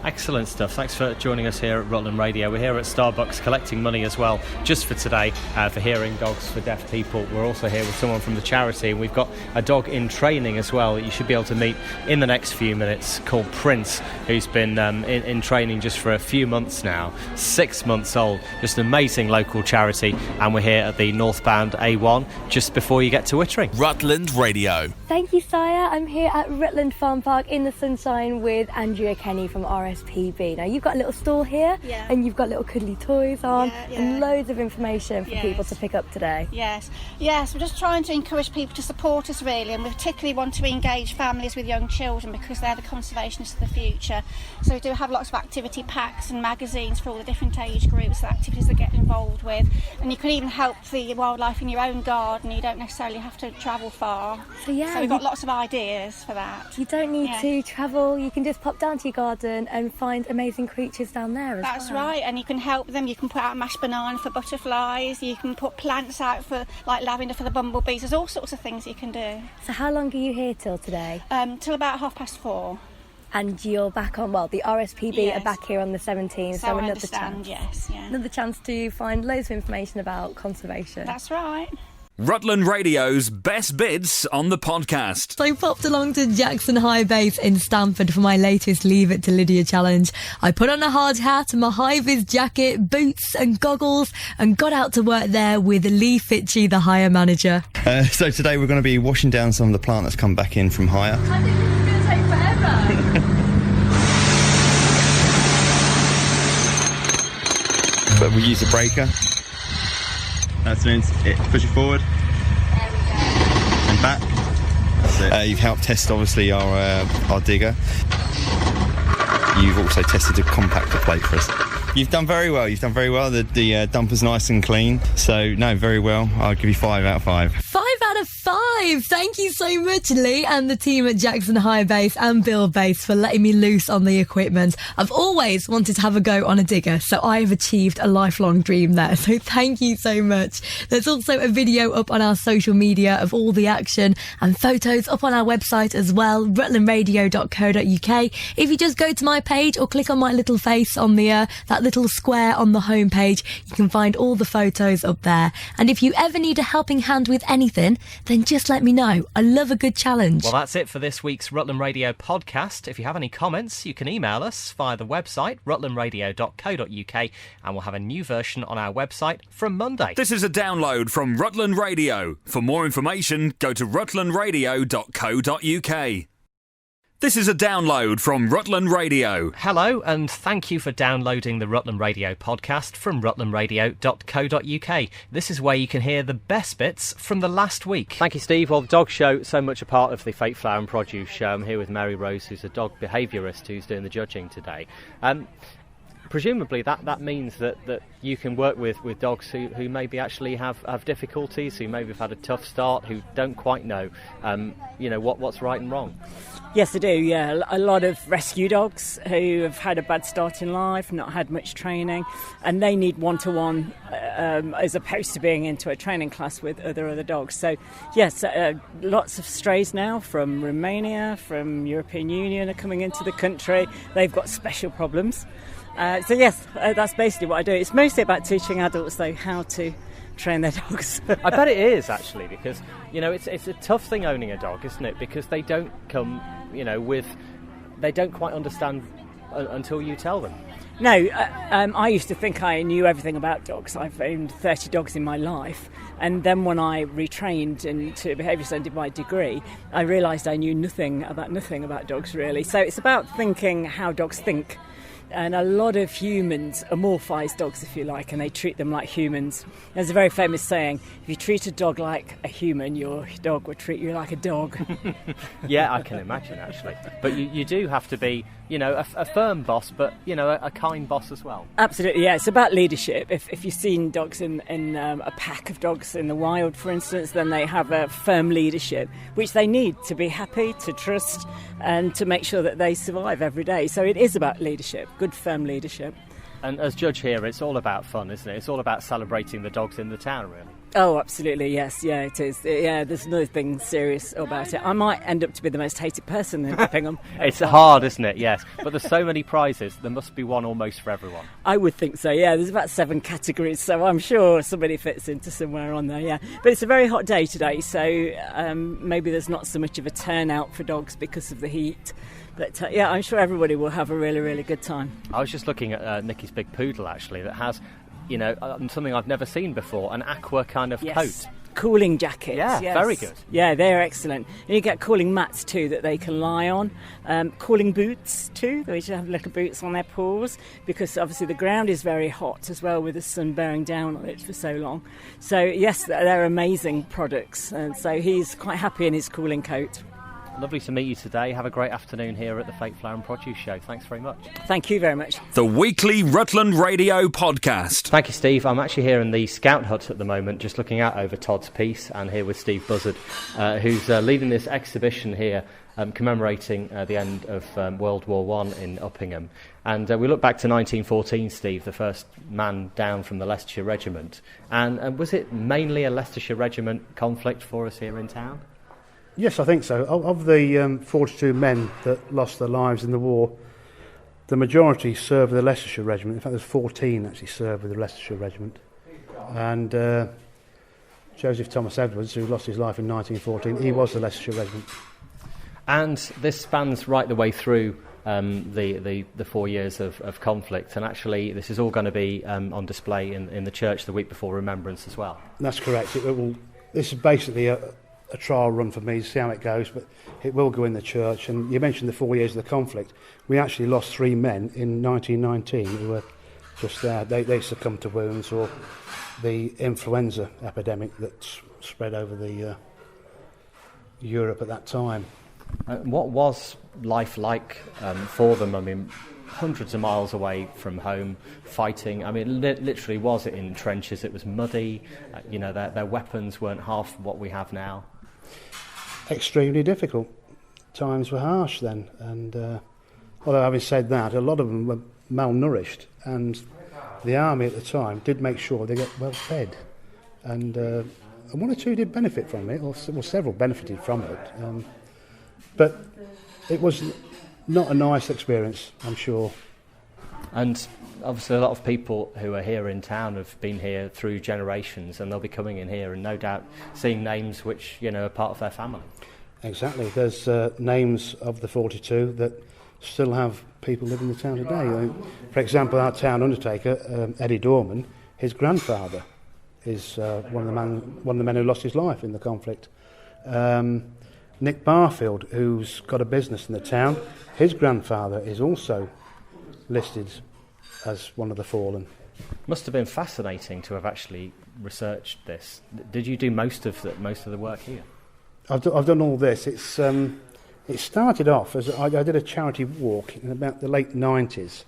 Excellent stuff. Thanks for joining us here at Rutland Radio. We're here at Starbucks collecting money as well, just for today, for Hearing Dogs for Deaf People. We're also here with someone from the charity, and we've got a dog in training as well that you should be able to meet in the next few minutes, called Prince, who's been in training just for a few months now. 6 months old. Just an amazing local charity, and we're here at the northbound A1 just before you get to Wittering. Rutland Radio. Thank you, Sire. I'm here at Rutland Farm Park in the sunshine with Andrea Kenny from RSPB. Now, you've got a little stall here, and you've got little cuddly toys on, and loads of information for people to pick up today. Yes, we're just trying to encourage people to support us, really, and we particularly want to engage families with young children because they're the conservationists of the future. So we do have lots of activity packs and magazines for all the different age groups, the activities they get involved with, and you can even help the wildlife in your own garden. You don't necessarily have to travel far. So we've got lots of ideas for that. You don't need to travel. You can just pop down to your garden and find amazing creatures down there as well. That's right, and you can help them. You can put out mashed banana for butterflies. You can put plants out for like lavender for the bumblebees. There's all sorts of things you can do. So how long are you here till today? Till about 4:30. And you're back on, the RSPB are back here on the 17th. So another chance. Another chance to find loads of information about conservation. That's right. Rutland Radio's best bits on the podcast. So I popped along to Jackson High Base in Stamford for my latest Leave It to Lydia challenge. I put on a hard hat, my high-vis jacket, boots and goggles, and got out to work there with Lee Fitchie, the hire manager. So today we're going to be washing down some of the plant that's come back in from hire. I think this is going to take forever. But we use a breaker. That means push it forward. There we go. And back. That's it. You've helped test, obviously, our digger. You've also tested a compactor plate for us. You've done very well. The dumper's nice and clean. So, no, very well. I'll give you 5 out of 5. 5 out of 5. Thank you so much, Lee, and the team at Jackson High Base and Bill Base for letting me loose on the equipment. I've always wanted to have a go on a digger, so I've achieved a lifelong dream there. So thank you so much. There's also a video up on our social media of all the action and photos up on our website as well, rutlandradio.co.uk. If you just go to my page or click on my little face on the that little square on the homepage, you can find all the photos up there. And if you ever need a helping hand with anything, then just let me know. I love a good challenge. Well, that's it for this week's Rutland Radio podcast. If you have any comments, you can email us via the website, rutlandradio.co.uk, and we'll have a new version on our website from Monday. This is a download from Rutland Radio. For more information, go to rutlandradio.co.uk. This is a download from Rutland Radio. Hello, and thank you for downloading the Rutland Radio podcast from rutlandradio.co.uk. This is where you can hear the best bits from the last week. Thank you, Steve. Well, the dog show, so much a part of the Fate Flower and Produce show. I'm here with Mary Rose, who's a dog behaviourist who's doing the judging today. Presumably that means that you can work with dogs who maybe actually have difficulties, who maybe have had a tough start, who don't quite know what's right and wrong. Yes, I do, yeah. A lot of rescue dogs who have had a bad start in life, not had much training, and they need one-to-one as opposed to being into a training class with other dogs. So, yes, lots of strays now from Romania, from European Union are coming into the country. They've got special problems. So, yes, that's basically what I do. It's mostly about teaching adults, though, how to train their dogs. I bet it is, actually, because, it's a tough thing owning a dog, isn't it? Because they don't come, they don't quite understand until you tell them. No, I used to think I knew everything about dogs. I've owned 30 dogs in my life. And then when I retrained into behaviour and did my degree, I realised I knew nothing about dogs, really. So it's about thinking how dogs think. And a lot of humans amorphise dogs, if you like, and they treat them like humans. There's a very famous saying, if you treat a dog like a human, your dog will treat you like a dog. Yeah, I can imagine, actually. But you do have to be, a firm boss, but, a kind boss as well. Absolutely, yeah. It's about leadership. If you've seen dogs in a pack of dogs in the wild, for instance, then they have a firm leadership, which they need to be happy, to trust, and to make sure that they survive every day. So it is about leadership. Good, firm leadership. And as judge here, it's all about fun, isn't it? It's all about celebrating the dogs in the town, really. Oh, absolutely, yes. Yeah, it is. Yeah, there's nothing serious about it. I might end up to be the most hated person in Uppingham. It's hard, isn't it? Yes. But there's so many prizes, there must be one almost for everyone. I would think so, yeah. There's about 7 categories, so I'm sure somebody fits into somewhere on there, yeah. But it's a very hot day today, so maybe there's not so much of a turnout for dogs because of the heat. But yeah, I'm sure everybody will have a really, really good time. I was just looking at Nicky's big poodle, actually, that has, something I've never seen before, an aqua kind of coat. Cooling jackets. Yeah, yes. Very good. Yeah, they're excellent. And you get cooling mats too that they can lie on. Cooling boots too. They should have little boots on their paws because obviously the ground is very hot as well with the sun bearing down on it for so long. So yes, they're amazing products. And so he's quite happy in his cooling coat. Lovely to meet you today. Have a great afternoon here at the Fate Flower and Produce Show. Thanks very much. Thank you very much. The weekly Rutland Radio podcast. Thank you, Steve. I'm actually here in the Scout Hut at the moment, just looking out over Todd's Piece, and here with Steve Buzzard, who's leading this exhibition here, commemorating the end of World War I in Uppingham. And we look back to 1914, Steve, the first man down from the Leicestershire Regiment. And was it mainly a Leicestershire Regiment conflict for us here in town? Yes, I think so. Of the 42 men that lost their lives in the war, the majority served with the Leicestershire Regiment. In fact, there's 14 actually served with the Leicestershire Regiment. And Joseph Thomas Edwards, who lost his life in 1914, he was the Leicestershire Regiment. And this spans right the way through the 4 years of conflict, and actually this is all going to be on display in the church the week before Remembrance as well. That's correct. This is basically a trial run for me to see how it goes, but it will go in the church. And you mentioned the 4 years of the conflict. We actually lost 3 men in 1919 who were just there. They succumbed to wounds, or the influenza epidemic that spread over the Europe at that time. What was life like for them? I mean, hundreds of miles away from home, fighting. I mean, literally, was it in trenches? It was muddy. Their weapons weren't half what we have now. Extremely difficult. Times were harsh then, and although having said that, a lot of them were malnourished, and the army at the time did make sure they get well fed, and one or two did benefit from it, or several benefited from it, but it was not a nice experience, I'm sure. And obviously a lot of people who are here in town have been here through generations, and they'll be coming in here and no doubt seeing names which, are part of their family. Exactly. There's names of the 42 that still have people living in the town today. For example, our town undertaker, Eddie Dorman, his grandfather is one of the men who lost his life in the conflict. Nick Barfield, who's got a business in the town, his grandfather is also listed as one of the fallen. Must have been fascinating to have actually researched this. Did you do most of the work here? I've done all this. It started off as I did a charity walk in about the late 90s,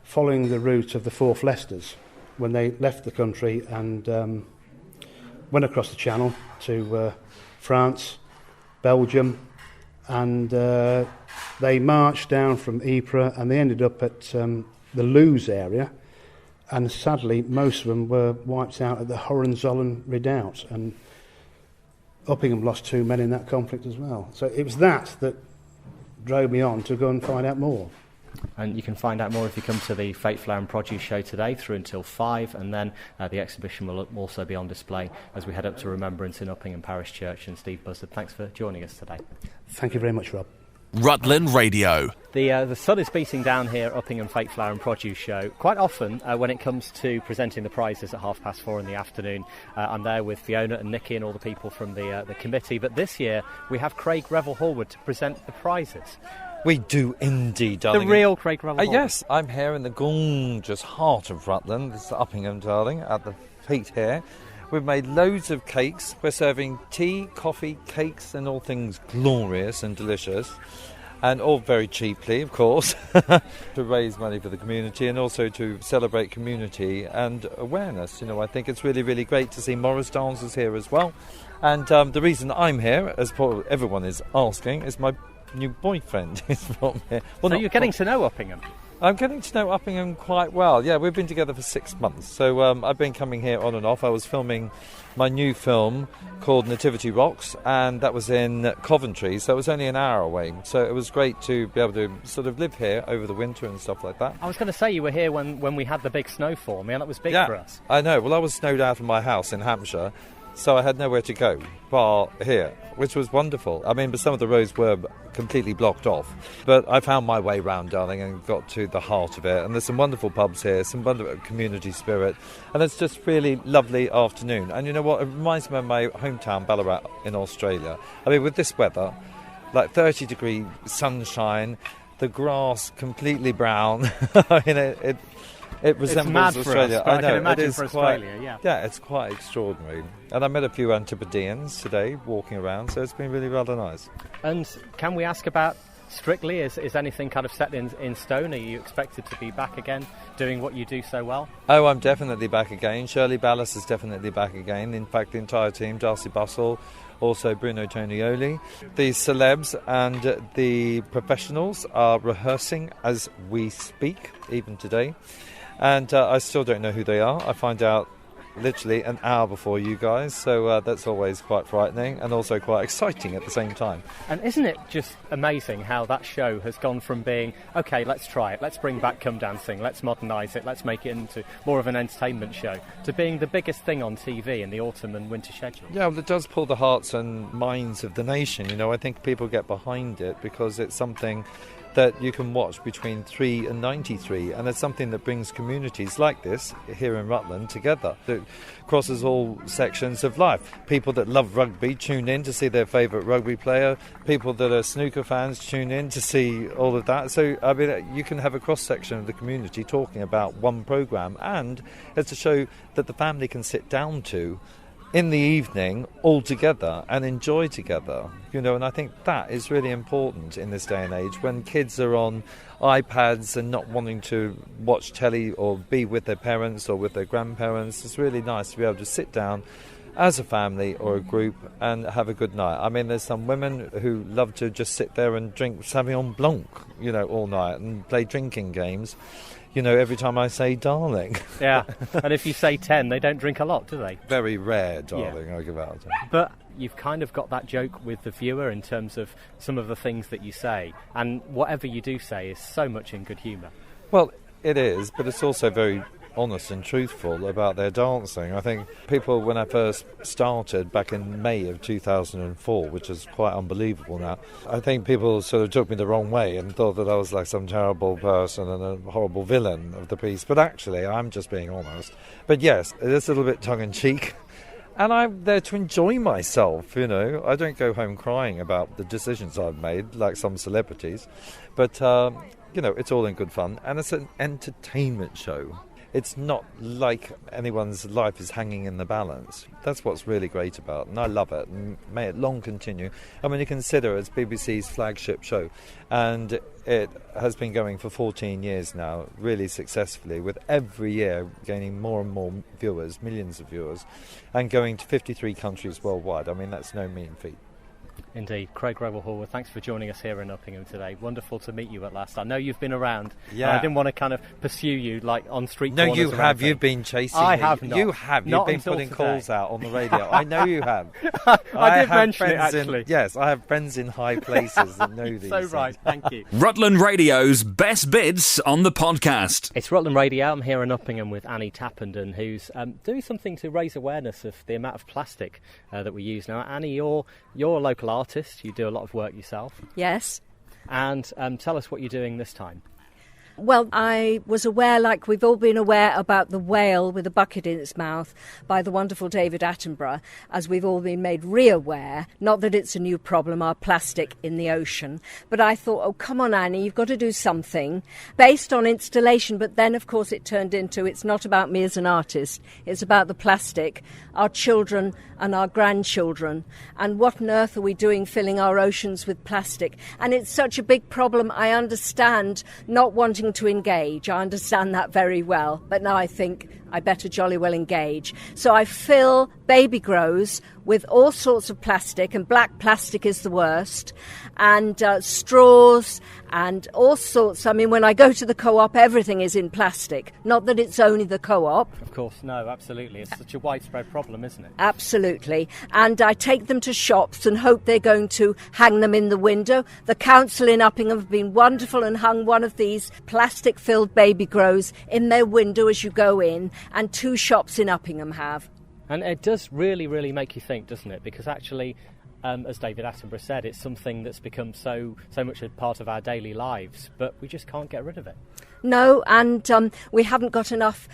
following the route of the Fourth Leicesters when they left the country and went across the Channel to France, Belgium, and they marched down from Ypres and they ended up at the Luz area, and sadly most of them were wiped out at the Hohenzollern Redoubt, and Uppingham lost 2 men in that conflict as well. So it was that drove me on to go and find out more. And you can find out more if you come to the Fate Flower and Produce show today through until 5, and then the exhibition will also be on display as we head up to Remembrance in Uppingham Parish Church. And Steve Buzzard, thanks for joining us today. Thank you very much, Rob. Rutland Radio. The sun is beating down here at Uppingham Fate Flower and Produce show. Quite often when it comes to presenting the prizes at 4:30 in the afternoon, I'm there with Fiona and Nikki and all the people from the committee, but this year we have Craig Revel-Horwood to present the prizes. We do indeed, darling. The real Craig Revel-Horwood. Yes, I'm here in the gorgeous heart of Rutland. This is Uppingham, darling, at the Fate here. We've made loads of cakes. We're serving tea, coffee, cakes and all things glorious and delicious. And all very cheaply, of course, to raise money for the community and also to celebrate community and awareness. I think it's really, really great to see Morris dancers here as well. And the reason I'm here, as probably everyone is asking, is my new boyfriend is from here. Well, so you're getting to know Uppingham? I'm getting to know Uppingham quite well. Yeah, we've been together for 6 months. So I've been coming here on and off. I was filming my new film called Nativity Rocks, and that was in Coventry, so it was only an hour away. So it was great to be able to sort of live here over the winter and stuff like that. I was going to say you were here when we had the big snowfall. Man, that was big for us. I know. Well, I was snowed out of my house in Hampshire, so I had nowhere to go bar here, which was wonderful. I mean, but some of the roads were completely blocked off. But I found my way round, darling, and got to the heart of it. And there's some wonderful pubs here, some wonderful community spirit. And it's just really lovely afternoon. And you know what? It reminds me of my hometown, Ballarat, in Australia. I mean, with this weather, like 30-degree sunshine, the grass completely brown. I mean, it resembles Australia. Us, I know, can imagine it is for quite, Australia, yeah, it's quite extraordinary. And I met a few Antipodeans today walking around, so it's been really rather nice. And can we ask about Strictly? Is anything kind of set in stone? Are you expected to be back again doing what you do so well? Oh, I'm definitely back again. Shirley Ballas is definitely back again. In fact, the entire team, Darcy Bustle, also Bruno Tonioli. The celebs and the professionals are rehearsing as we speak, even today. And I still don't know who they are. I find out literally an hour before you guys, so that's always quite frightening and also quite exciting at the same time. And isn't it just amazing how that show has gone from being, OK, let's try it, let's bring back Come Dancing, let's modernise it, let's make it into more of an entertainment show, to being the biggest thing on TV in the autumn and winter schedule? Yeah, well, it does pull the hearts and minds of the nation. I think people get behind it because it's something that you can watch between 3 and 93, and it's something that brings communities like this here in Rutland together. It crosses all sections of life. People that love rugby tune in to see their favourite rugby player. People that are snooker fans tune in to see all of that. So, I mean, you can have a cross-section of the community talking about one programme, and it's a show that the family can sit down to in the evening all together and enjoy together, and I think that is really important in this day and age when kids are on iPads and not wanting to watch telly or be with their parents or with their grandparents. It's really nice to be able to sit down as a family or a group and have a good night. I mean, there's some women who love to just sit there and drink Sauvignon Blanc, all night and play drinking games. Every time I say darling. Yeah, and if you say 10, they don't drink a lot, do they? Very rare, darling, yeah. I give out. But you've kind of got that joke with the viewer in terms of some of the things that you say, and whatever you do say is so much in good humour. Well, it is, but it's also very honest and truthful about their dancing. I think people, when I first started back in May of 2004, which is quite unbelievable now, I think people sort of took me the wrong way and thought that I was like some terrible person and a horrible villain of the piece, but actually I'm just being honest. But yes, it is a little bit tongue-in-cheek, and I'm there to enjoy myself, I don't go home crying about the decisions I've made like some celebrities, but it's all in good fun, and it's an entertainment show. It's not like anyone's life is hanging in the balance. That's what's really great about it, and I love it, and may it long continue. I mean, you consider it's BBC's flagship show, and it has been going for 14 years now, really successfully, with every year gaining more and more viewers, millions of viewers, and going to 53 countries worldwide. I mean, that's no mean feat. Indeed. Craig Greville-Hallworth, thanks for joining us here in Uppingham today. Wonderful to meet you at last. I know you've been around. Yeah. I didn't want to kind of pursue you like on street corners. No, you have. You've been chasing me. I have not. You have. You've been putting calls out on the radio. I know you have. I did mention it, actually. Yes, I have friends in high places that know these so right. Thank you. Rutland Radio's best bits on the podcast. It's Rutland Radio. I'm here in Uppingham with Annie Tappenden, who's doing something to raise awareness of the amount of plastic that we use now. Annie, you're a local artist. You do a lot of work yourself. Yes. And tell us what you're doing this time. Well, I was aware, like we've all been aware, about the whale with a bucket in its mouth by the wonderful David Attenborough, as we've all been made re-aware, not that it's a new problem, our plastic in the ocean. But I thought, oh, come on, Annie, you've got to do something based on installation. But then, of course, it turned into, it's not about me as an artist, it's about the plastic, our children and our grandchildren. And what on earth are we doing filling our oceans with plastic? And it's such a big problem. I understand not wanting to engage. I understand that very well. But now I think I better jolly well engage. So I fill baby grows with all sorts of plastic, and black plastic is the worst, and straws and all sorts. I mean, when I go to the co-op, everything is in plastic. Not that it's only the co-op. Of course, no, absolutely. It's such a widespread problem, isn't it? Absolutely. And I take them to shops and hope they're going to hang them in the window. The council in Uppingham have been wonderful and hung one of these plastic-filled baby grows in their window as you go in, and 2 shops in Uppingham have. And it does really, really make you think, doesn't it? Because actually, as David Attenborough said, it's something that's become so much a part of our daily lives, but we just can't get rid of it. No, and we haven't got enough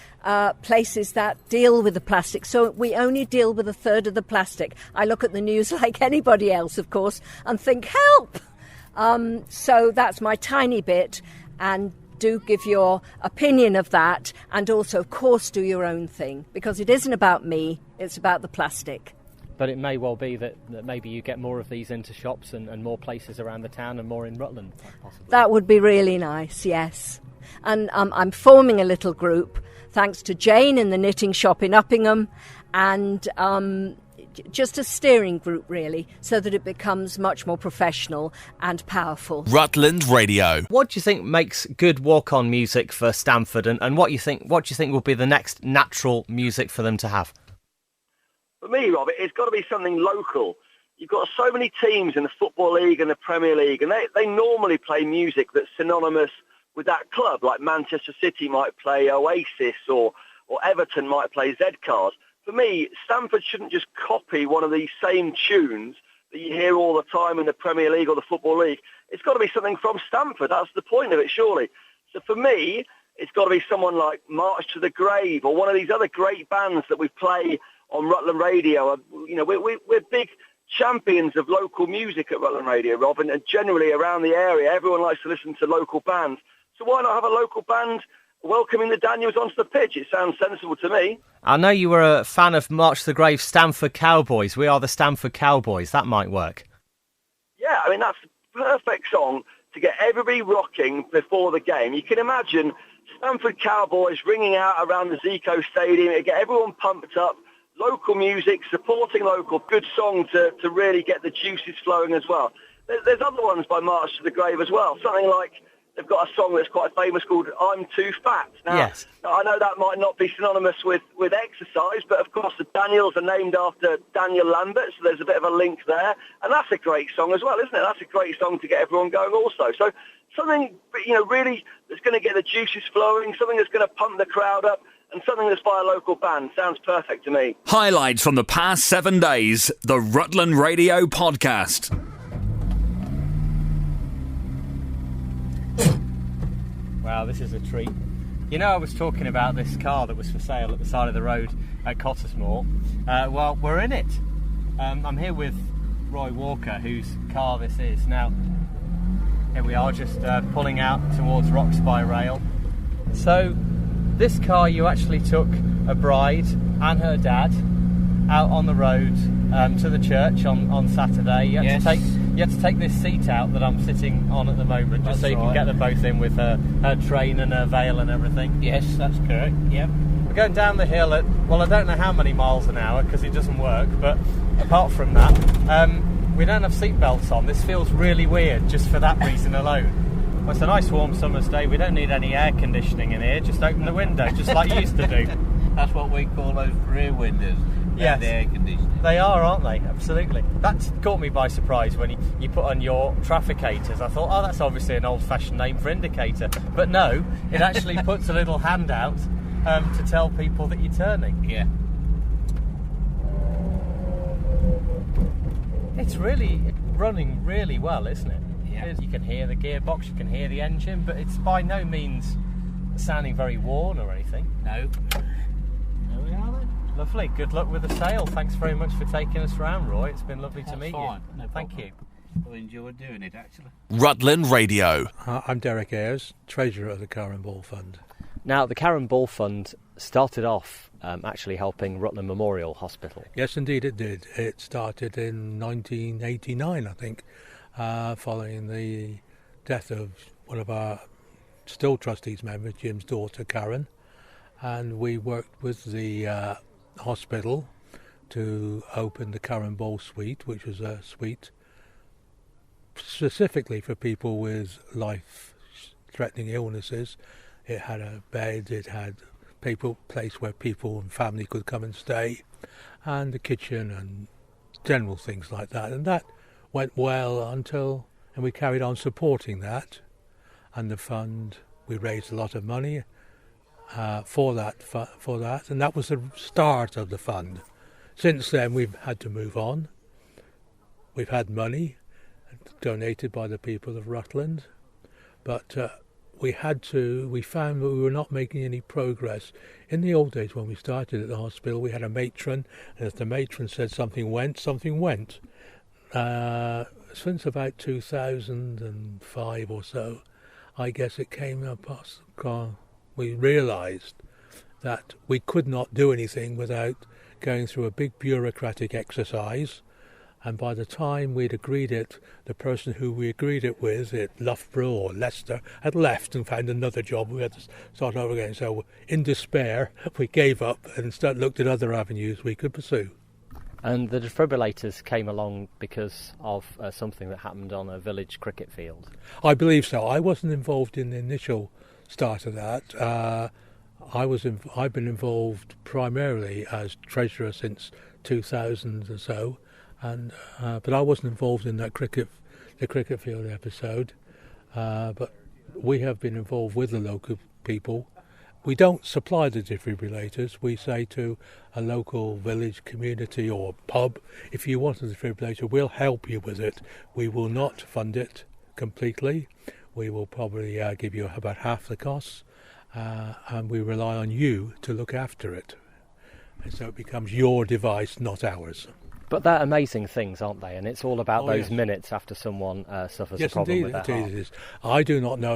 places that deal with the plastic, so we only deal with a third of the plastic. I look at the news like anybody else, of course, and think, help! So that's my tiny bit, and do give your opinion of that, and also, of course, do your own thing, because it isn't about me, it's about the plastic. But it may well be that maybe you get more of these into shops and more places around the town and more in Rutland, possibly. That would be really nice, yes. And I'm forming a little group, thanks to Jane in the knitting shop in Uppingham, and just a steering group, really, so that it becomes much more professional and powerful. Rutland Radio. What do you think makes good walk-on music for Stamford, and what do you think will be the next natural music for them to have? For me, Robert, it's got to be something local. You've got so many teams in the Football League and the Premier League, and they normally play music that's synonymous with that club, like Manchester City might play Oasis or Everton might play Z-Cars. For me, Stamford shouldn't just copy one of these same tunes that that you hear all the time in the Premier League or the Football League. It's got to be something from Stamford. That's the point of it, surely. So for me, it's got to be someone like March to the Grave or one of these other great bands that we play on Rutland Radio. You know, we're big champions of local music at Rutland Radio, Rob, and generally around the area, everyone likes to listen to local bands. So why not have a local band welcoming the Daniels onto the pitch? It sounds sensible to me. I know you were a fan of March to the Grave, Stamford Cowboys. We are the Stamford Cowboys. That might work. Yeah, I mean, that's the perfect song to get everybody rocking before the game. You can imagine Stamford Cowboys ringing out around the Zico Stadium. It'd get everyone pumped up. Local music, supporting local, good song to really get the juices flowing as well. There's other ones by March to the Grave as well. Something like, they've got a song that's quite famous called I'm Too Fat. Now, yes. I know that might not be synonymous with exercise, but of course the Daniels are named after Daniel Lambert, so there's a bit of a link there. And that's a great song as well, isn't it? That's a great song to get everyone going also. So something, you know, really that's going to get the juices flowing, something that's going to pump the crowd up, and something that's by a local band. Sounds perfect to me. Highlights from the past 7 days, the Rutland Radio Podcast. Wow, this is a treat. You know, I was talking about this car that was for sale at the side of the road at Cottesmore. Well, we're in it. I'm here with Roy Walker, whose car this is. Now, here we are, just pulling out towards Roxby Rail. So, this car, you actually took a bride and her dad out on the road to the church on Saturday. You had to take this seat out that I'm sitting on at the moment, just so you can get them both in with her train and her veil and everything. Yes, that's correct. Yep. We're going down the hill at, well, I don't know how many miles an hour because it doesn't work, but apart from that, we don't have seatbelts on. This feels really weird just for that reason alone. Well, it's a nice warm summer's day. We don't need any air conditioning in here. Just open the window, just like you used to do. That's what we call those rear windows. Yes, the air conditioning. They are, aren't they? Absolutely. That caught me by surprise when you put on your trafficators. I thought, oh, that's obviously an old-fashioned name for indicator. But no, it actually puts a little hand out to tell people that you're turning. Yeah. It's really running really well, isn't it? Yeah. You can hear the gearbox, you can hear the engine, but it's by no means sounding very worn or anything. No. There we are then. Lovely. Good luck with the sale. Thanks very much for taking us round, Roy. It's been lovely to meet fine. you. No Thank problem. you. I enjoyed doing it, actually. Rutland Radio. I'm Derek Ayres, Treasurer of the Car and Ball Fund. Now, the Car and Ball Fund started off actually helping Rutland Memorial Hospital. Yes, indeed it did. It started in 1989, I think, following the death of one of our still trustees members, Jim's daughter, Karen. And we worked with the hospital to open the Car and Ball suite, which was a suite specifically for people with life-threatening illnesses. It had a bed, it had place where people and family could come and stay, and a kitchen and general things like that. And that went well and we carried on supporting that. And the fund, we raised a lot of money for that, and that was the start of the fund. Since then, we've had to move on. We've had money donated by the people of Rutland, but we found that we were not making any progress. In the old days when we started at the hospital, we had a matron, and if the matron said something went, something went. Since about 2005 or so, I guess it came up, we realised that we could not do anything without going through a big bureaucratic exercise. And by the time we'd agreed it, the person who we agreed it with at Loughborough or Leicester had left and found another job. We had to start over again. So in despair, we gave up and looked at other avenues we could pursue. And the defibrillators came along because of something that happened on a village cricket field. I believe so. I wasn't involved in the initial start of that. I've been involved primarily as treasurer since 2000 or so. But I wasn't involved in that the cricket field episode. But we have been involved with the local people, we don't supply the defibrillators. We say to a local village, community or pub, if you want a defibrillator, we'll help you with it. We will not fund it completely. We will probably give you about half the costs, and we rely on you to look after it. And so it becomes your device, not ours. But they're amazing things, aren't they? And it's all about those yes. minutes after someone suffers Yes, a problem indeed, with their heart. It is. I do not know a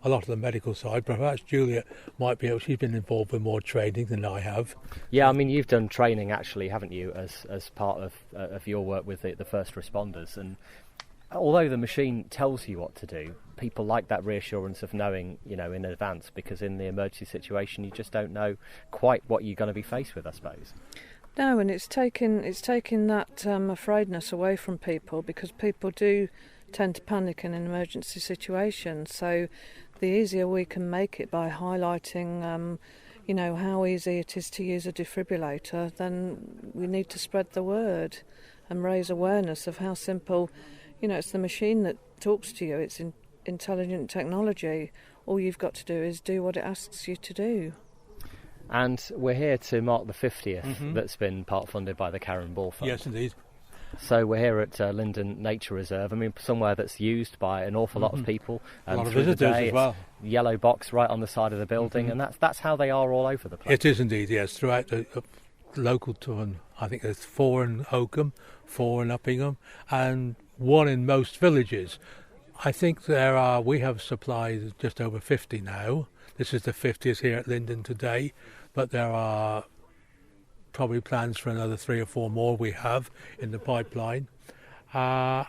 lot of the medical side. Perhaps Julia might be able. She's been involved with more training than I have. Yeah, I mean, you've done training actually, haven't you, as part of your work with the first responders? And although the machine tells you what to do, people like that reassurance of knowing, in advance, because in the emergency situation, you just don't know quite what you're going to be faced with, I suppose. No, and it's taken that afraidness away from people, because people do tend to panic in an emergency situation. So the easier we can make it by highlighting, how easy it is to use a defibrillator, then we need to spread the word and raise awareness of how simple, it's the machine that talks to you. It's intelligent technology. All you've got to do is do what it asks you to do. And we're here to mark the 50th that's been part funded by the Karen Ball Fund. Yes, indeed. So we're here at Linden Nature Reserve. I mean, somewhere that's used by an awful lot of people. A lot of through the visitors day. as well. Yellow box right on the side of the building, and that's how they are all over the place. It is indeed, yes. Throughout the local town, I think there's 4 in Oakham, 4 in Uppingham, and 1 in most villages. I think we have supplied just over 50 now. This is the 50th here at Linden today, but there are probably plans for another 3 or 4 more we have in the pipeline. And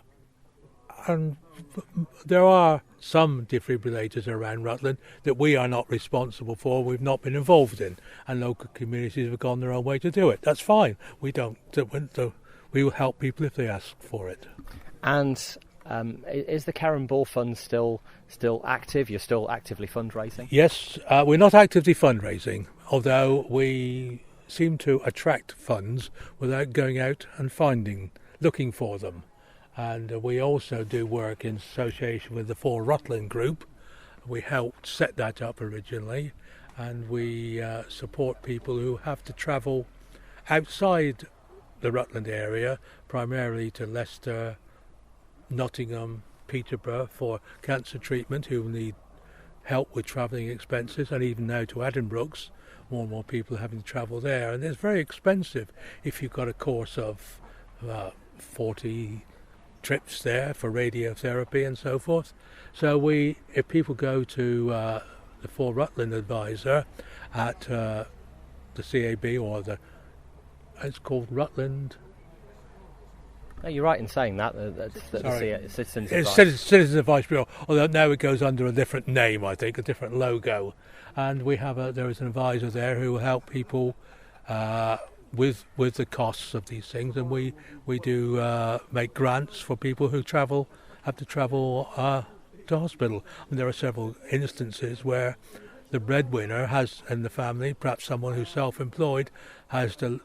there are some defibrillators around Rutland that we are not responsible for, we've not been involved in, and local communities have gone their own way to do it. That's fine. We will help people if they ask for it. And is the Karen Ball Fund still active? You're still actively fundraising? Yes, we're not actively fundraising, although we seem to attract funds without going out and looking for them. And we also do work in association with the 4 Rutland group. We helped set that up originally, and we support people who have to travel outside the Rutland area, primarily to Leicester, Nottingham, Peterborough for cancer treatment, who need help with travelling expenses, and even now to Brookes, more and more people are having to travel there, and it's very expensive if you've got a course of 40 trips there for radiotherapy and so forth. So if people go to the 4 Rutland advisor at the CAB or it's called Rutland. No, you're right in saying that. The Citizens Advice. Citizens Advice Bureau, although now it goes under a different name, I think, a different logo. And there is an advisor there who will help people with the costs of these things. And we do make grants for people who have to travel to hospital. And there are several instances where the breadwinner has in the family, perhaps someone who's self-employed, has to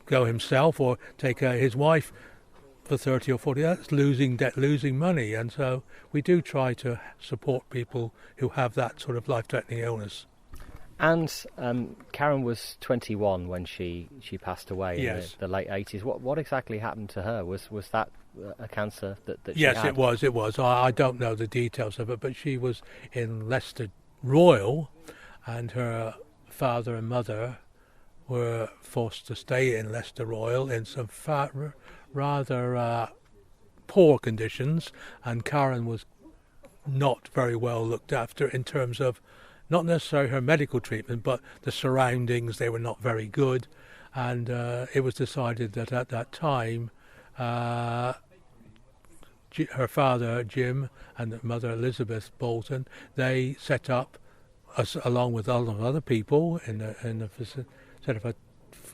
go himself or take his wife for 30 or 40 hours, losing money. And so we do try to support people who have that sort of life-threatening illness. And Karen was 21 when she passed away in the late 80s. What exactly happened to her? Was that a cancer that she had? Yes, it was. I don't know the details of it, but she was in Leicester Royal, and her father and mother were forced to stay in Leicester Royal in some rather poor conditions, and Karen was not very well looked after in terms of not necessarily her medical treatment, but the surroundings. They were not very good, and it was decided that at that time her father Jim and mother Elizabeth Bolton, they set up, along with a lot of other people, set up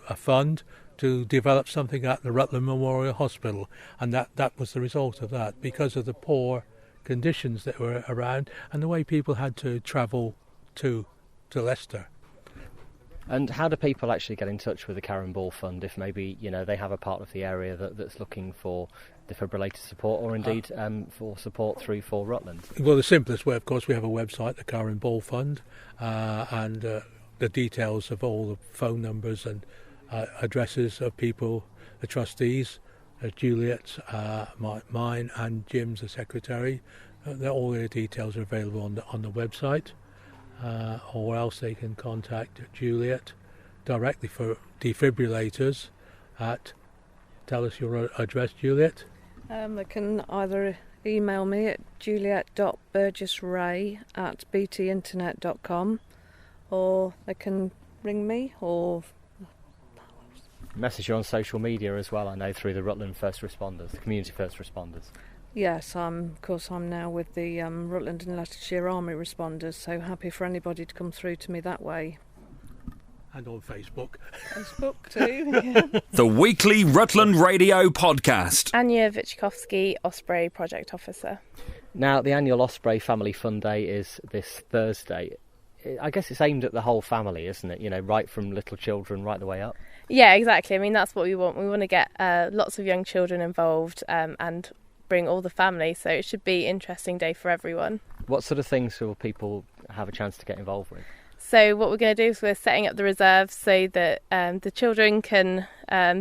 a fund to develop something at the Rutland Memorial Hospital, and that was the result of that, because of the poor conditions that were around and the way people had to travel to Leicester. And how do people actually get in touch with the Karen Ball Fund if maybe they have a part of the area that's looking for defibrillator support, or indeed for support through for Rutland? Well, the simplest way, of course, we have a website, the Karen Ball Fund, and the details of all the phone numbers and addresses of people, the trustees, Juliet, mine, and Jim's the secretary. All their details are available on the website, or else they can contact Juliet directly for defibrillators tell us your address, Juliet. They can either email me at juliet.burgessray@btinternet.com, or they can ring me or message you on social media as well, I know, through the Rutland First Responders, the community first responders. Yes, I'm now with the Rutland and Leicestershire Army Responders, so happy for anybody to come through to me that way. And on Facebook. Facebook too, yeah. The weekly Rutland Radio podcast. Anya Vichkovsky, Osprey Project Officer. Now, the annual Osprey Family Fun Day is this Thursday. I guess it's aimed at the whole family, isn't it? You know, right from little children right the way up. Yeah, exactly. I mean, that's what we want. We want to get lots of young children involved and bring all the family, so it should be an interesting day for everyone. What sort of things will people have a chance to get involved with? So what we're going to do is we're setting up the reserve so that the children can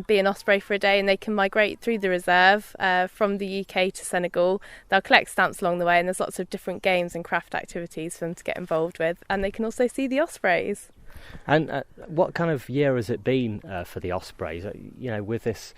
be an osprey for a day, and they can migrate through the reserve from the UK to Senegal. They'll collect stamps along the way, and there's lots of different games and craft activities for them to get involved with, and they can also see the ospreys. And what kind of year has it been for the ospreys? You know, with this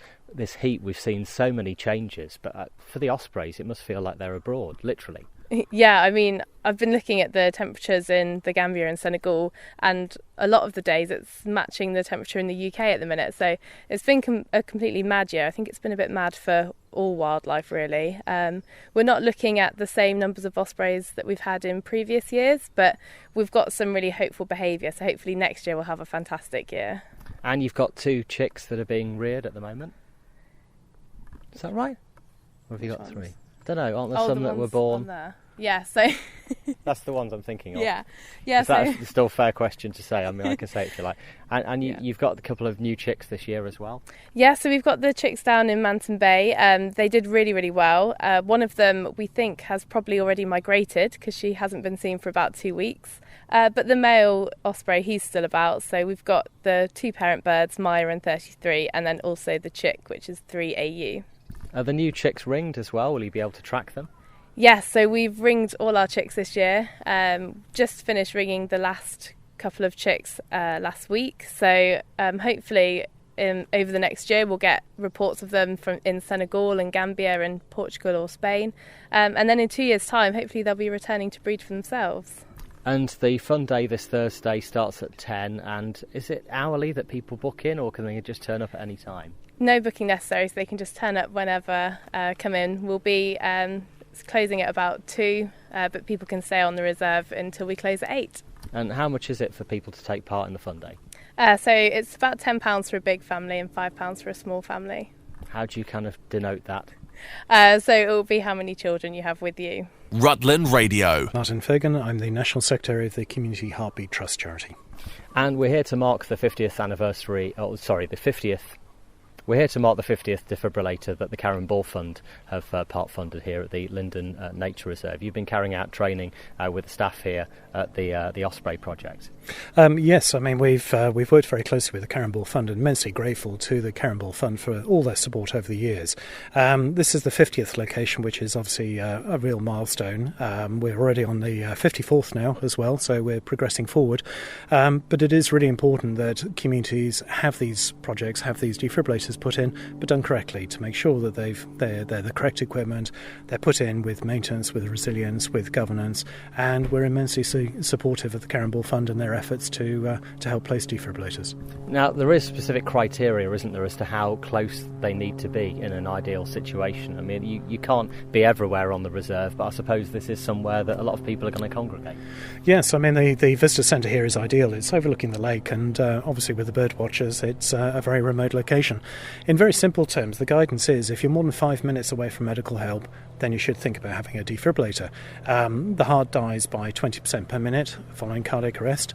heat, we've seen so many changes, but for the ospreys, it must feel like they're abroad, literally. Yeah, I mean, I've been looking at the temperatures in the Gambia and Senegal, and a lot of the days it's matching the temperature in the UK at the minute. So it's been a completely mad year. I think it's been a bit mad for all wildlife, really. We're not looking at the same numbers of ospreys that we've had in previous years, but we've got some really hopeful behaviour. So hopefully next year we'll have a fantastic year. And you've got 2 chicks that are being reared at the moment. Is that right? Or have you got 3? I don't know. Aren't there some that were born? Yeah, so that's the ones I'm thinking of. Yeah. So that's still a fair question to say. I mean, I can say it if you like. And you've got a couple of new chicks this year as well. Yeah, so we've got the chicks down in Manton Bay. They did really, really well. One of them we think has probably already migrated because she hasn't been seen for about 2 weeks. But the male osprey, he's still about. So we've got the 2 parent birds, Maya and 33, and then also the chick, which is 3 AU. Are the new chicks ringed as well? Will you be able to track them? Yes, so we've ringed all our chicks this year. Just finished ringing the last couple of chicks last week. So hopefully over the next year we'll get reports of them from in Senegal and Gambia and Portugal or Spain. And then in 2 years' time, hopefully they'll be returning to breed for themselves. And the fun day this Thursday starts at 10. And is it hourly that people book in, or can they just turn up at any time? No booking necessary, so they can just turn up whenever, come in. We'll be closing at about 2, but people can stay on the reserve until we close at 8. And how much is it for people to take part in the fun day? So it's about £10 for a big family and £5 for a small family. How do you kind of denote that? So it will be how many children you have with you. Rutland Radio. Martin Fagan, I'm the National Secretary of the Community Heartbeat Trust charity. And we're here to mark the 50th anniversary, We're here to mark the 50th defibrillator that the Karen Ball Fund have part-funded here at the Linden Nature Reserve. You've been carrying out training with the staff here at the Osprey project. Yes, I mean we've worked very closely with the Karen Ball Fund, and immensely grateful to the Karen Ball Fund for all their support over the years. This is the 50th location, which is obviously a real milestone. We're already on the 54th now as well, so we're progressing forward. But it is really important that communities have these projects, have these defibrillators put in, but done correctly, to make sure that they're the correct equipment, they're put in with maintenance, with resilience, with governance, and we're immensely supportive of the Karen Ball Fund and their efforts to help place defibrillators. Now, there is specific criteria, isn't there, as to how close they need to be in an ideal situation. I mean, you can't be everywhere on the reserve, but I suppose this is somewhere that a lot of people are going to congregate. Yes, I mean, the visitor centre here is ideal. It's overlooking the lake, and obviously with the bird watchers, it's a very remote location. in very simple terms, the guidance is if you're more than 5 minutes away from medical help, then you should think about having a defibrillator. The heart dies by 20% per minute following cardiac arrest.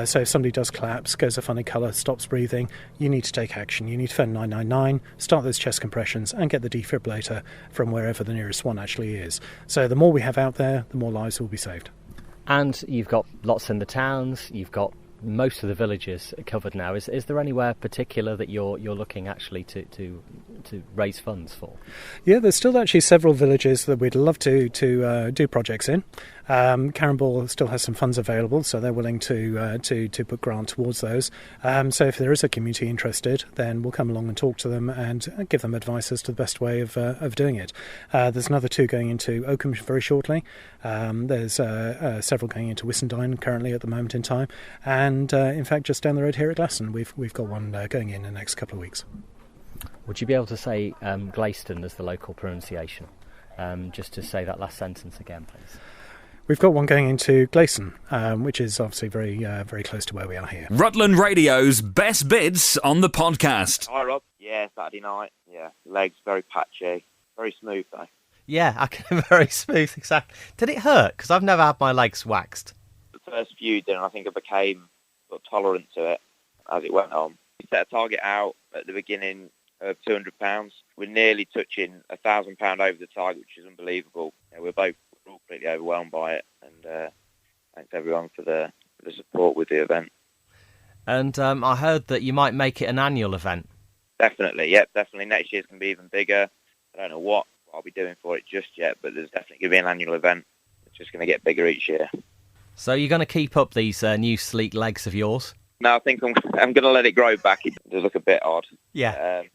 So if somebody does collapse, goes a funny colour, stops breathing, you need to take action. You need to phone 999, start those chest compressions and get the defibrillator from wherever the nearest one actually is. So the more we have out there, the more lives will be saved. And you've got lots in the towns, you've got most of the villages covered now. Is there anywhere particular that you're looking actually to raise funds for? Yeah, there's still actually several villages that we'd love to do projects in. Cairnball still has some funds available, so they're willing to put grant towards those. So if there is a community interested, then we'll come along and talk to them and give them advice as to the best way of doing it. There's another 2 going into Oakham very shortly. There's several going into Whissendine currently at the moment in time, and in fact just down the road here at Glaston we've got one going in the next couple of weeks. Would you be able to say Gleyston as the local pronunciation? Just to say that last sentence again, please. We've got one going into Gleyston, which is obviously very close to where we are here. Rutland Radio's best bits on the podcast. Hi, Rob. Yeah, Saturday night. Yeah, legs very patchy. Very smooth, though. Yeah, I can very smooth, exactly. Did it hurt? Because I've never had my legs waxed. The first few did, and I think I became sort of tolerant to it as it went on. We set a target out at the beginning of £200. We're nearly touching £1,000 over the target, which is unbelievable. We're all pretty overwhelmed by it, and thanks everyone for the support with the event. And I heard that you might make it an annual event. Definitely, yep, definitely. Next year's going to be even bigger. I don't know what I'll be doing for it just yet, but there's definitely going to be an annual event. It's just going to get bigger each year. So you're going to keep up these new sleek legs of yours? No, I think I'm going to let it grow back. It does look a bit odd. Yeah. It's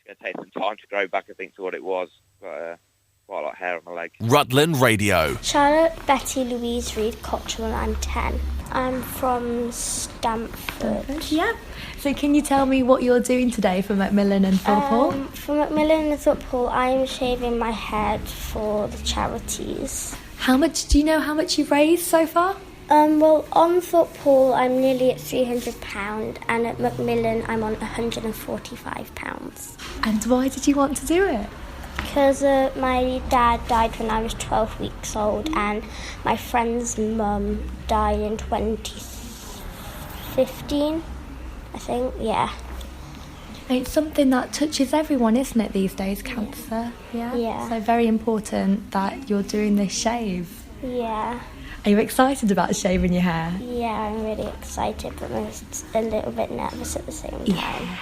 going to take some time to grow back, I think, to what it was. But quite a lot of hair on my leg. Rutland Radio. Charlotte Betty Louise Reed Cottrell, I'm 10. I'm from Stamford. Yeah. So can you tell me what you're doing today for Macmillan and Thorpe? For Macmillan and Thorpe, I'm shaving my head for the charities. Do you know how much you've raised so far? Well, on Thorpe Hall, I'm nearly at £300, and at Macmillan, I'm on £145. And why did you want to do it? Because my dad died when I was 12 weeks old, and my friend's mum died in 2015, I think, yeah. It's something that touches everyone, isn't it, these days, cancer? Yeah. So very important that you're doing this shave. Yeah. Are you excited about shaving your hair? Yeah, I'm really excited, but I'm just a little bit nervous at the same time. Yeah.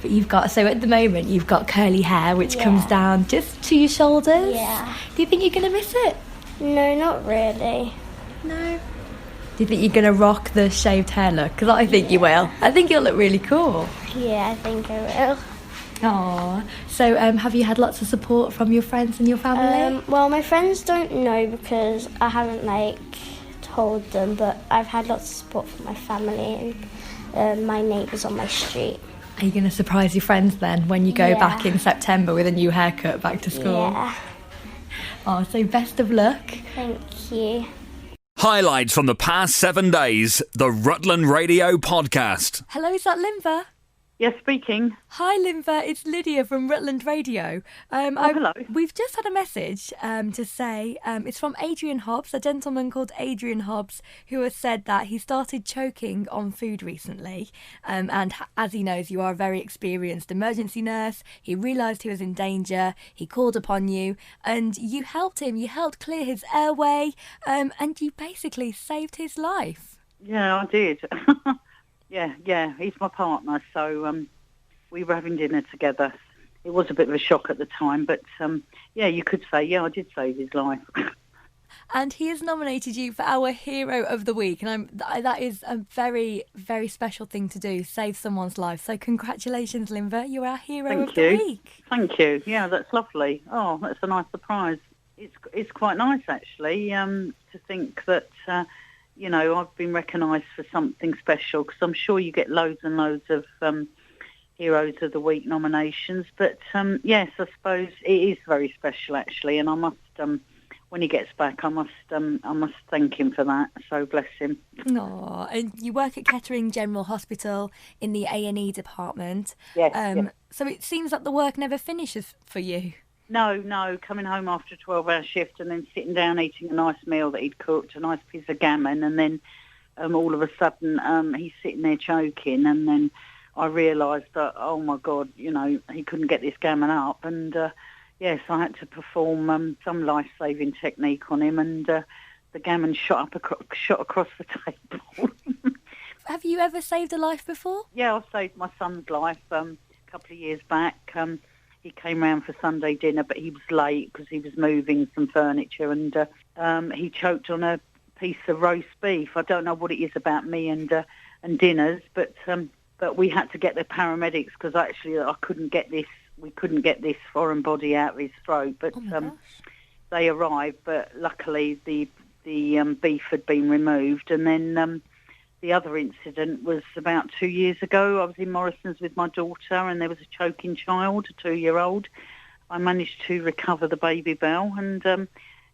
But so at the moment, you've got curly hair, which comes down just to your shoulders. Yeah. Do you think you're going to miss it? No, not really. No. Do you think you're going to rock the shaved hair look? Because I think you will. I think you'll look really cool. Yeah, I think I will. Aww. So have you had lots of support from your friends and your family? Well, my friends don't know because I haven't, told them, but I've had lots of support from my family and my neighbours on my street. Are you going to surprise your friends then when you go back in September with a new haircut back to school? Yeah. Oh, so best of luck. Thank you. Highlights from the past 7 days, the Rutland Radio podcast. Hello, is that Linva? Yes, speaking. Hi, Linva. It's Lydia from Rutland Radio. Hello. We've just had a message to say it's from Adrian Hobbs, a gentleman called Adrian Hobbs, who has said that he started choking on food recently. And as he knows, you are a very experienced emergency nurse. He realised he was in danger. He called upon you and you helped him. You helped clear his airway and you basically saved his life. Yeah, I did. Yeah, he's my partner, so we were having dinner together. It was a bit of a shock at the time, but you could say, I did save his life. And he has nominated you for our Hero of the Week, and that is a very, very special thing to do, save someone's life. So congratulations, Linva, you're our Hero of the Week. Thank you. Yeah, that's lovely. Oh, that's a nice surprise. It's quite nice, actually, to think that... I've been recognised for something special because I'm sure you get loads and loads of Heroes of the Week nominations. But yes, I suppose it is very special actually, and I when he gets back, I must thank him for that. So bless him. Aw, and you work at Kettering General Hospital in the A&E department. Yes, yes. So it seems like the work never finishes for you. No, coming home after a 12-hour shift and then sitting down eating a nice meal that he'd cooked, a nice piece of gammon, and then all of a sudden he's sitting there choking, and then I realised that, oh my God, he couldn't get this gammon up, and yes, I had to perform some life-saving technique on him, and the gammon shot across the table. Have you ever saved a life before? Yeah, I saved my son's life a couple of years back. He came round for Sunday dinner, but he was late because he was moving some furniture, and he choked on a piece of roast beef. I don't know what it is about me and dinners, but we had to get the paramedics because actually we couldn't get this foreign body out of his throat. But they arrived, but luckily the beef had been removed, and then. The other incident was about 2 years ago. I was in Morrison's with my daughter, and there was a choking child, a 2-year-old. I managed to recover the baby bell, and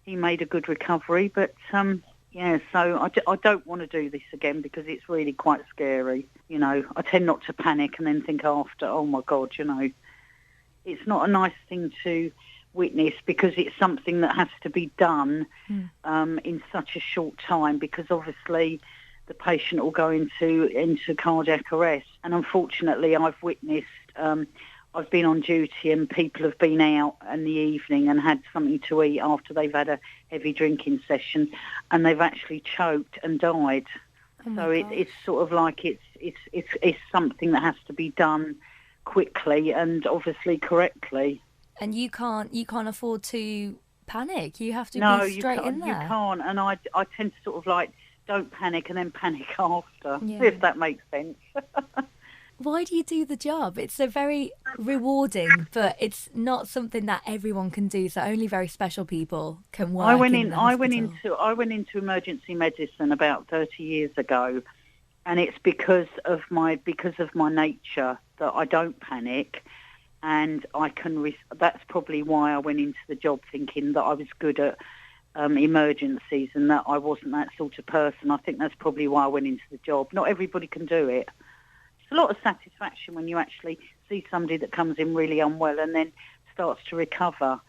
he made a good recovery. But, so I don't want to do this again because it's really quite scary. I tend not to panic and then think after, oh, my God, it's not a nice thing to witness because it's something that has to be done in such a short time because obviously the patient will go into cardiac arrest. And unfortunately, I've witnessed, I've been on duty and people have been out in the evening and had something to eat after they've had a heavy drinking session, and they've actually choked and died. So it's sort of like it's something that has to be done quickly and obviously correctly. And you can't afford to panic. You have to be straight in there. No, you can't. And I tend to sort of like, don't panic and then panic after, if that makes sense. Why do you do the job? It's so very rewarding, but it's not something that everyone can do. So only very special people can work. I went into emergency medicine about 30 years ago, and it's because of my nature that I don't panic, and I can. That's probably why I went into the job thinking that I was good at emergencies and that I wasn't that sort of person. I think that's probably why I went into the job. Not everybody can do it. It's a lot of satisfaction when you actually see somebody that comes in really unwell and then starts to recover,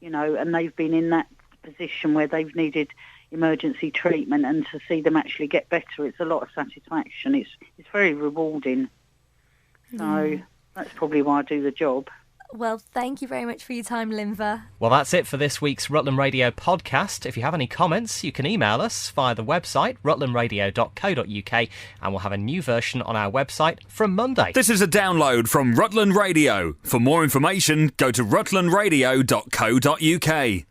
and they've been in that position where they've needed emergency treatment, and to see them actually get better, it's a lot of satisfaction. It's very rewarding. So that's probably why I do the job. Well, thank you very much for your time, Linva. Well, that's it for this week's Rutland Radio podcast. If you have any comments, you can email us via the website, rutlandradio.co.uk, and we'll have a new version on our website from Monday. This is a download from Rutland Radio. For more information, go to rutlandradio.co.uk.